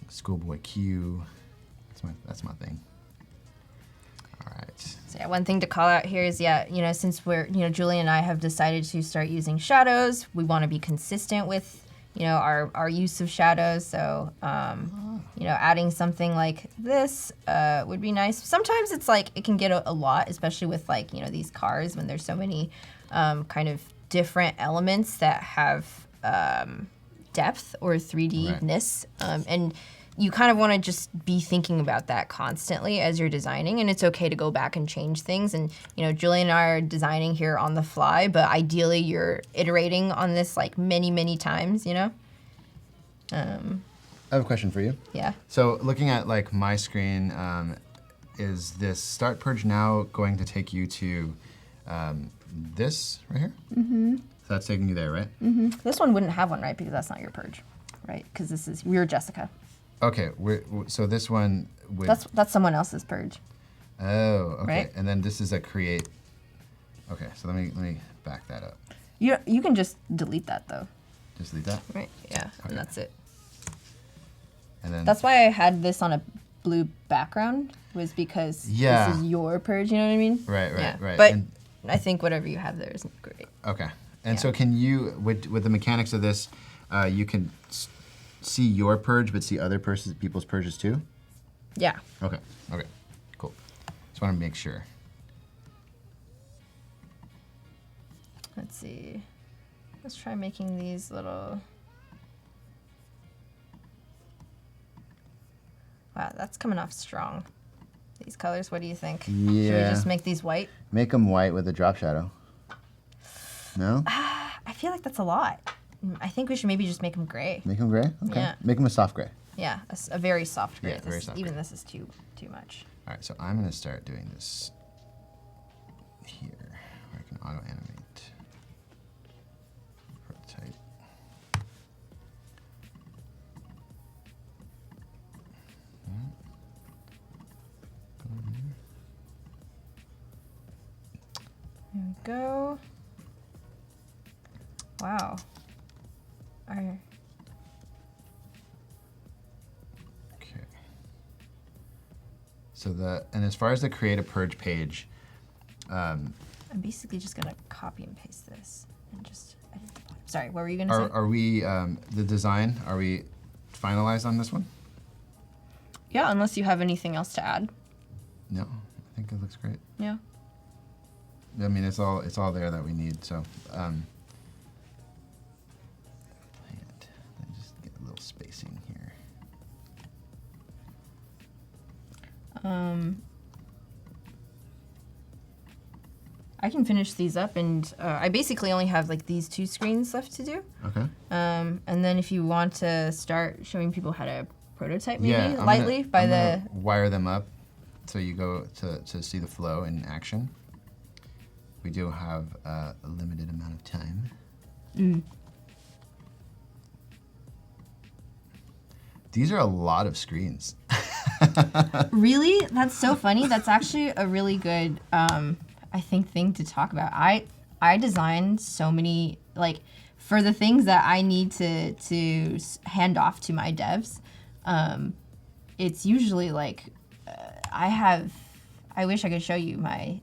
Schoolboy Q? That's my thing. All right. So yeah, one thing to call out here is, yeah, you know, since Julian and I have decided to start using shadows, we want to be consistent with, you know, our use of shadows. So, you know, adding something like this would be nice. Sometimes it's like, it can get a lot, especially with like, you know, these cars when there's so many kind of different elements that have depth or 3D-ness. Right. And you kind of want to just be thinking about that constantly as you're designing, and it's okay to go back and change things. And, you know, Julian and I are designing here on the fly, but ideally you're iterating on this like many, many times, you know? I have a question for you. Yeah. So looking at like my screen, is this Start Purge Now going to take you to this right here? Mm-hmm. So that's taking you there, right? Mm-hmm. This one wouldn't have one, right? Because that's not your purge, right? Because we're Jessica. Okay, so this one would... That's someone else's purge. Oh, okay. Right? And then this is a create... Okay, so let me back that up. You can just delete that, though. Just delete that? Right, yeah, Okay. and that's it. And then... That's why I had this on a blue background, was because this is your purge, you know what I mean? Right, Yeah. right. But And, I think whatever you have there is great. okay. And Yeah. so can you, with the mechanics of this, you can see your purge, but see other people's purges too? Yeah. Okay, cool. Just want to make sure. Let's see. Let's try making these little... Wow, that's coming off strong. These colors, what do you think? Yeah. Should we just make these white? Make them white with a drop shadow. No? I feel like that's a lot. I think we should maybe just make them gray. Make them gray? Okay. Yeah. Make them a soft gray. Yeah, a very soft gray. Yeah, very soft Even gray. this is too much. All right, so I'm going to start doing this here, where I can auto-animate. Prototype. There we go. Wow. Okay. So and as far as the create a purge page, I'm basically just gonna copy and paste this and just edit the bottom. Sorry, what were you gonna say? are we, the design, are we finalized on this one? Yeah, unless you have anything else to add. No, I think it looks great. Yeah. I mean, it's all there that we need. So, plant. Let me just get a little spacing here. I can finish these up, and I basically only have like these 2 screens left to do. Okay. And then if you want to start showing people how to prototype, maybe Yeah, lightly I'm by gonna wire them up, so you go to see the flow in action. We do have a limited amount of time. These are a lot of screens. Really? That's so funny. That's actually a really good, I think, thing to talk about. I design so many, like, for the things that I need to hand off to my devs. It's usually like, I wish I could show you my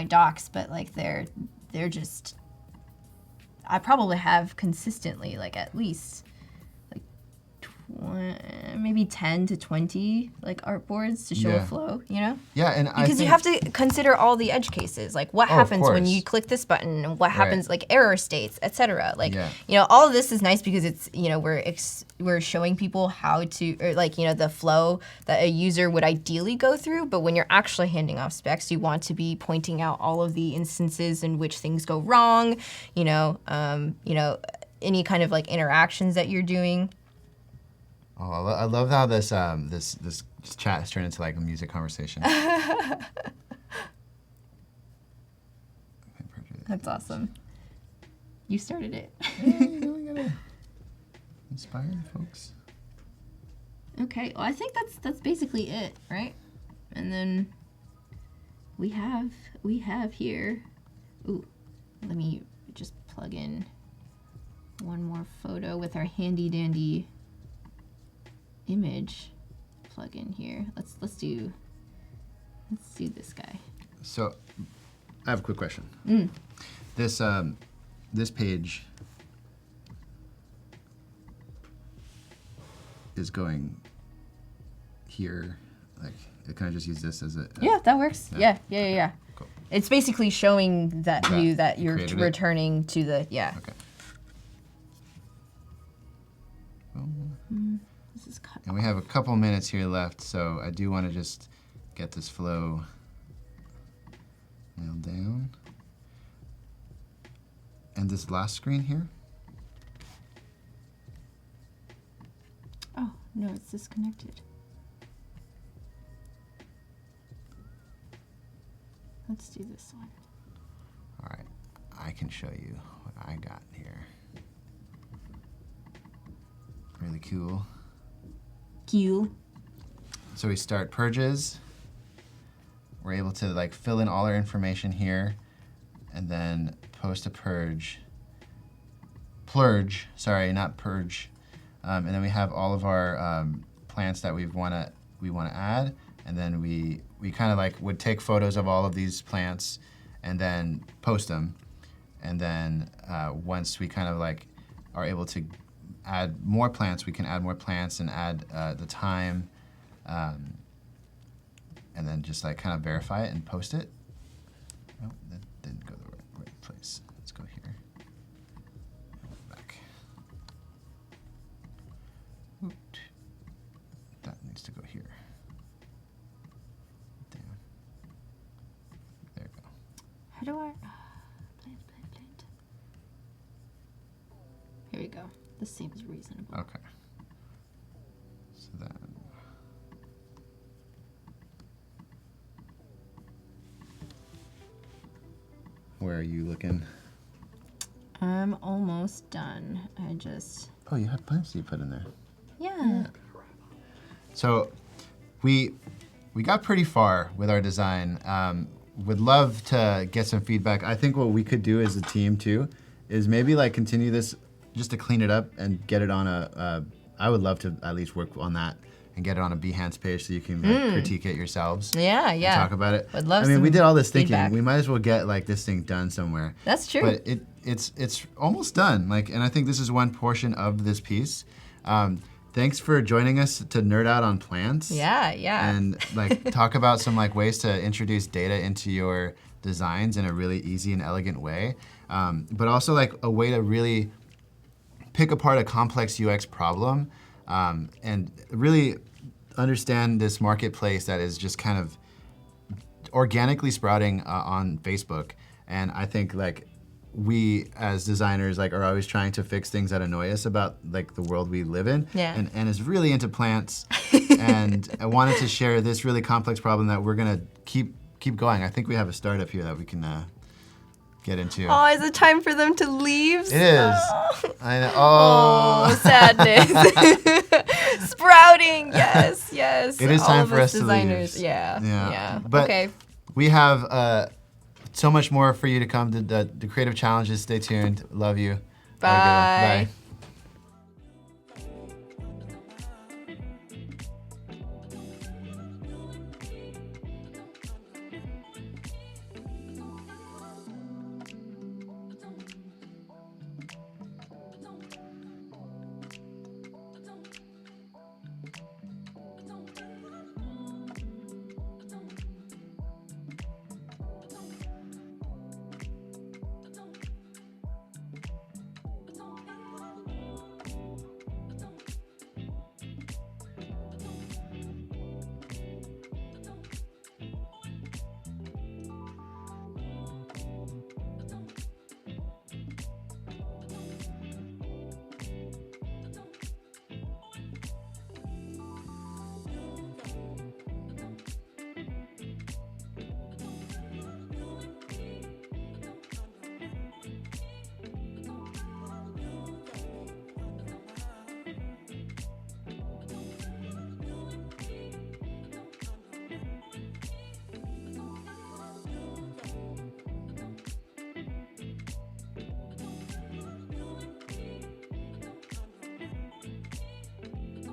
docs, but like they're just, I probably have consistently like at least maybe 10 to 20 like artboards to show a flow, you know? Yeah, and because you have to consider all the edge cases, like what happens when you click this button, and what happens, like error states, etc. Like, you know, all of this is nice because it's, you know, we're showing people how to, or like, you know, the flow that a user would ideally go through. But when you're actually handing off specs, you want to be pointing out all of the instances in which things go wrong, you know, any kind of like interactions that you're doing. Oh, I love how this this chat has turned into like a music conversation. That's awesome. You started it. You know, we gotta inspire the folks. Okay, well, I think that's basically it, right? And then we have here. Ooh, let me just plug in one more photo with our handy dandy image plug in here. Let's do this guy. So I have a quick question. This page is going here. Like, can I just use this as a yeah, that works. Yeah. Cool. It's basically showing that view that you're created returning to the Okay. This is cut. And we have a couple minutes here left, so I do want to just get this flow nailed down. And this last screen here. Oh, no, it's disconnected. Let's do this one. All right, I can show you what I got here. Really cool. So we start purges. We're able to like fill in all our information here, and then post a purge. Plurge, sorry, not purge. And then we have all of our plants that we want to add, and then we kind of like would take photos of all of these plants and then post them, and then once we kind of like are able to add more plants, we can add more plants and add the time, and then just like kind of verify it and post it. Oh, that didn't go the right place. Let's go here. Back. Oop. That needs to go here. Down. There we go. How do I? Plant. Here we go. This seems reasonable. Okay. So then. Where are you looking? I'm almost done. I just. Oh, you had plants you put in there. Yeah. So we got pretty far with our design. Would love to get some feedback. I think what we could do as a team too is maybe like continue this just to clean it up and get it on I would love to at least work on that and get it on a Behance page so you can like, critique it yourselves. Yeah. And talk about it. Would love I mean, we did all this thinking. feedback. We might as well get like this thing done somewhere. That's true. But it's almost done. Like, and I think this is one portion of this piece. thanks for joining us to nerd out on plants. Yeah. And like talk about some like ways to introduce data into your designs in a really easy and elegant way. But also like a way to really pick apart a complex UX problem and really understand this marketplace that is just kind of organically sprouting on Facebook. And I think like we as designers like are always trying to fix things that annoy us about like the world we live in. Yeah. And is really into plants. And I wanted to share this really complex problem that we're gonna keep going. I think we have a startup here that we can get into. Oh, is it time for them to leave? It is. Oh. I know. Oh, sadness. Sprouting. Yes. It is time for us designers. to leave. Yeah. But okay. we have so much more for you to come. The Creative Challenges. Stay tuned. Love you. Bye. Bye.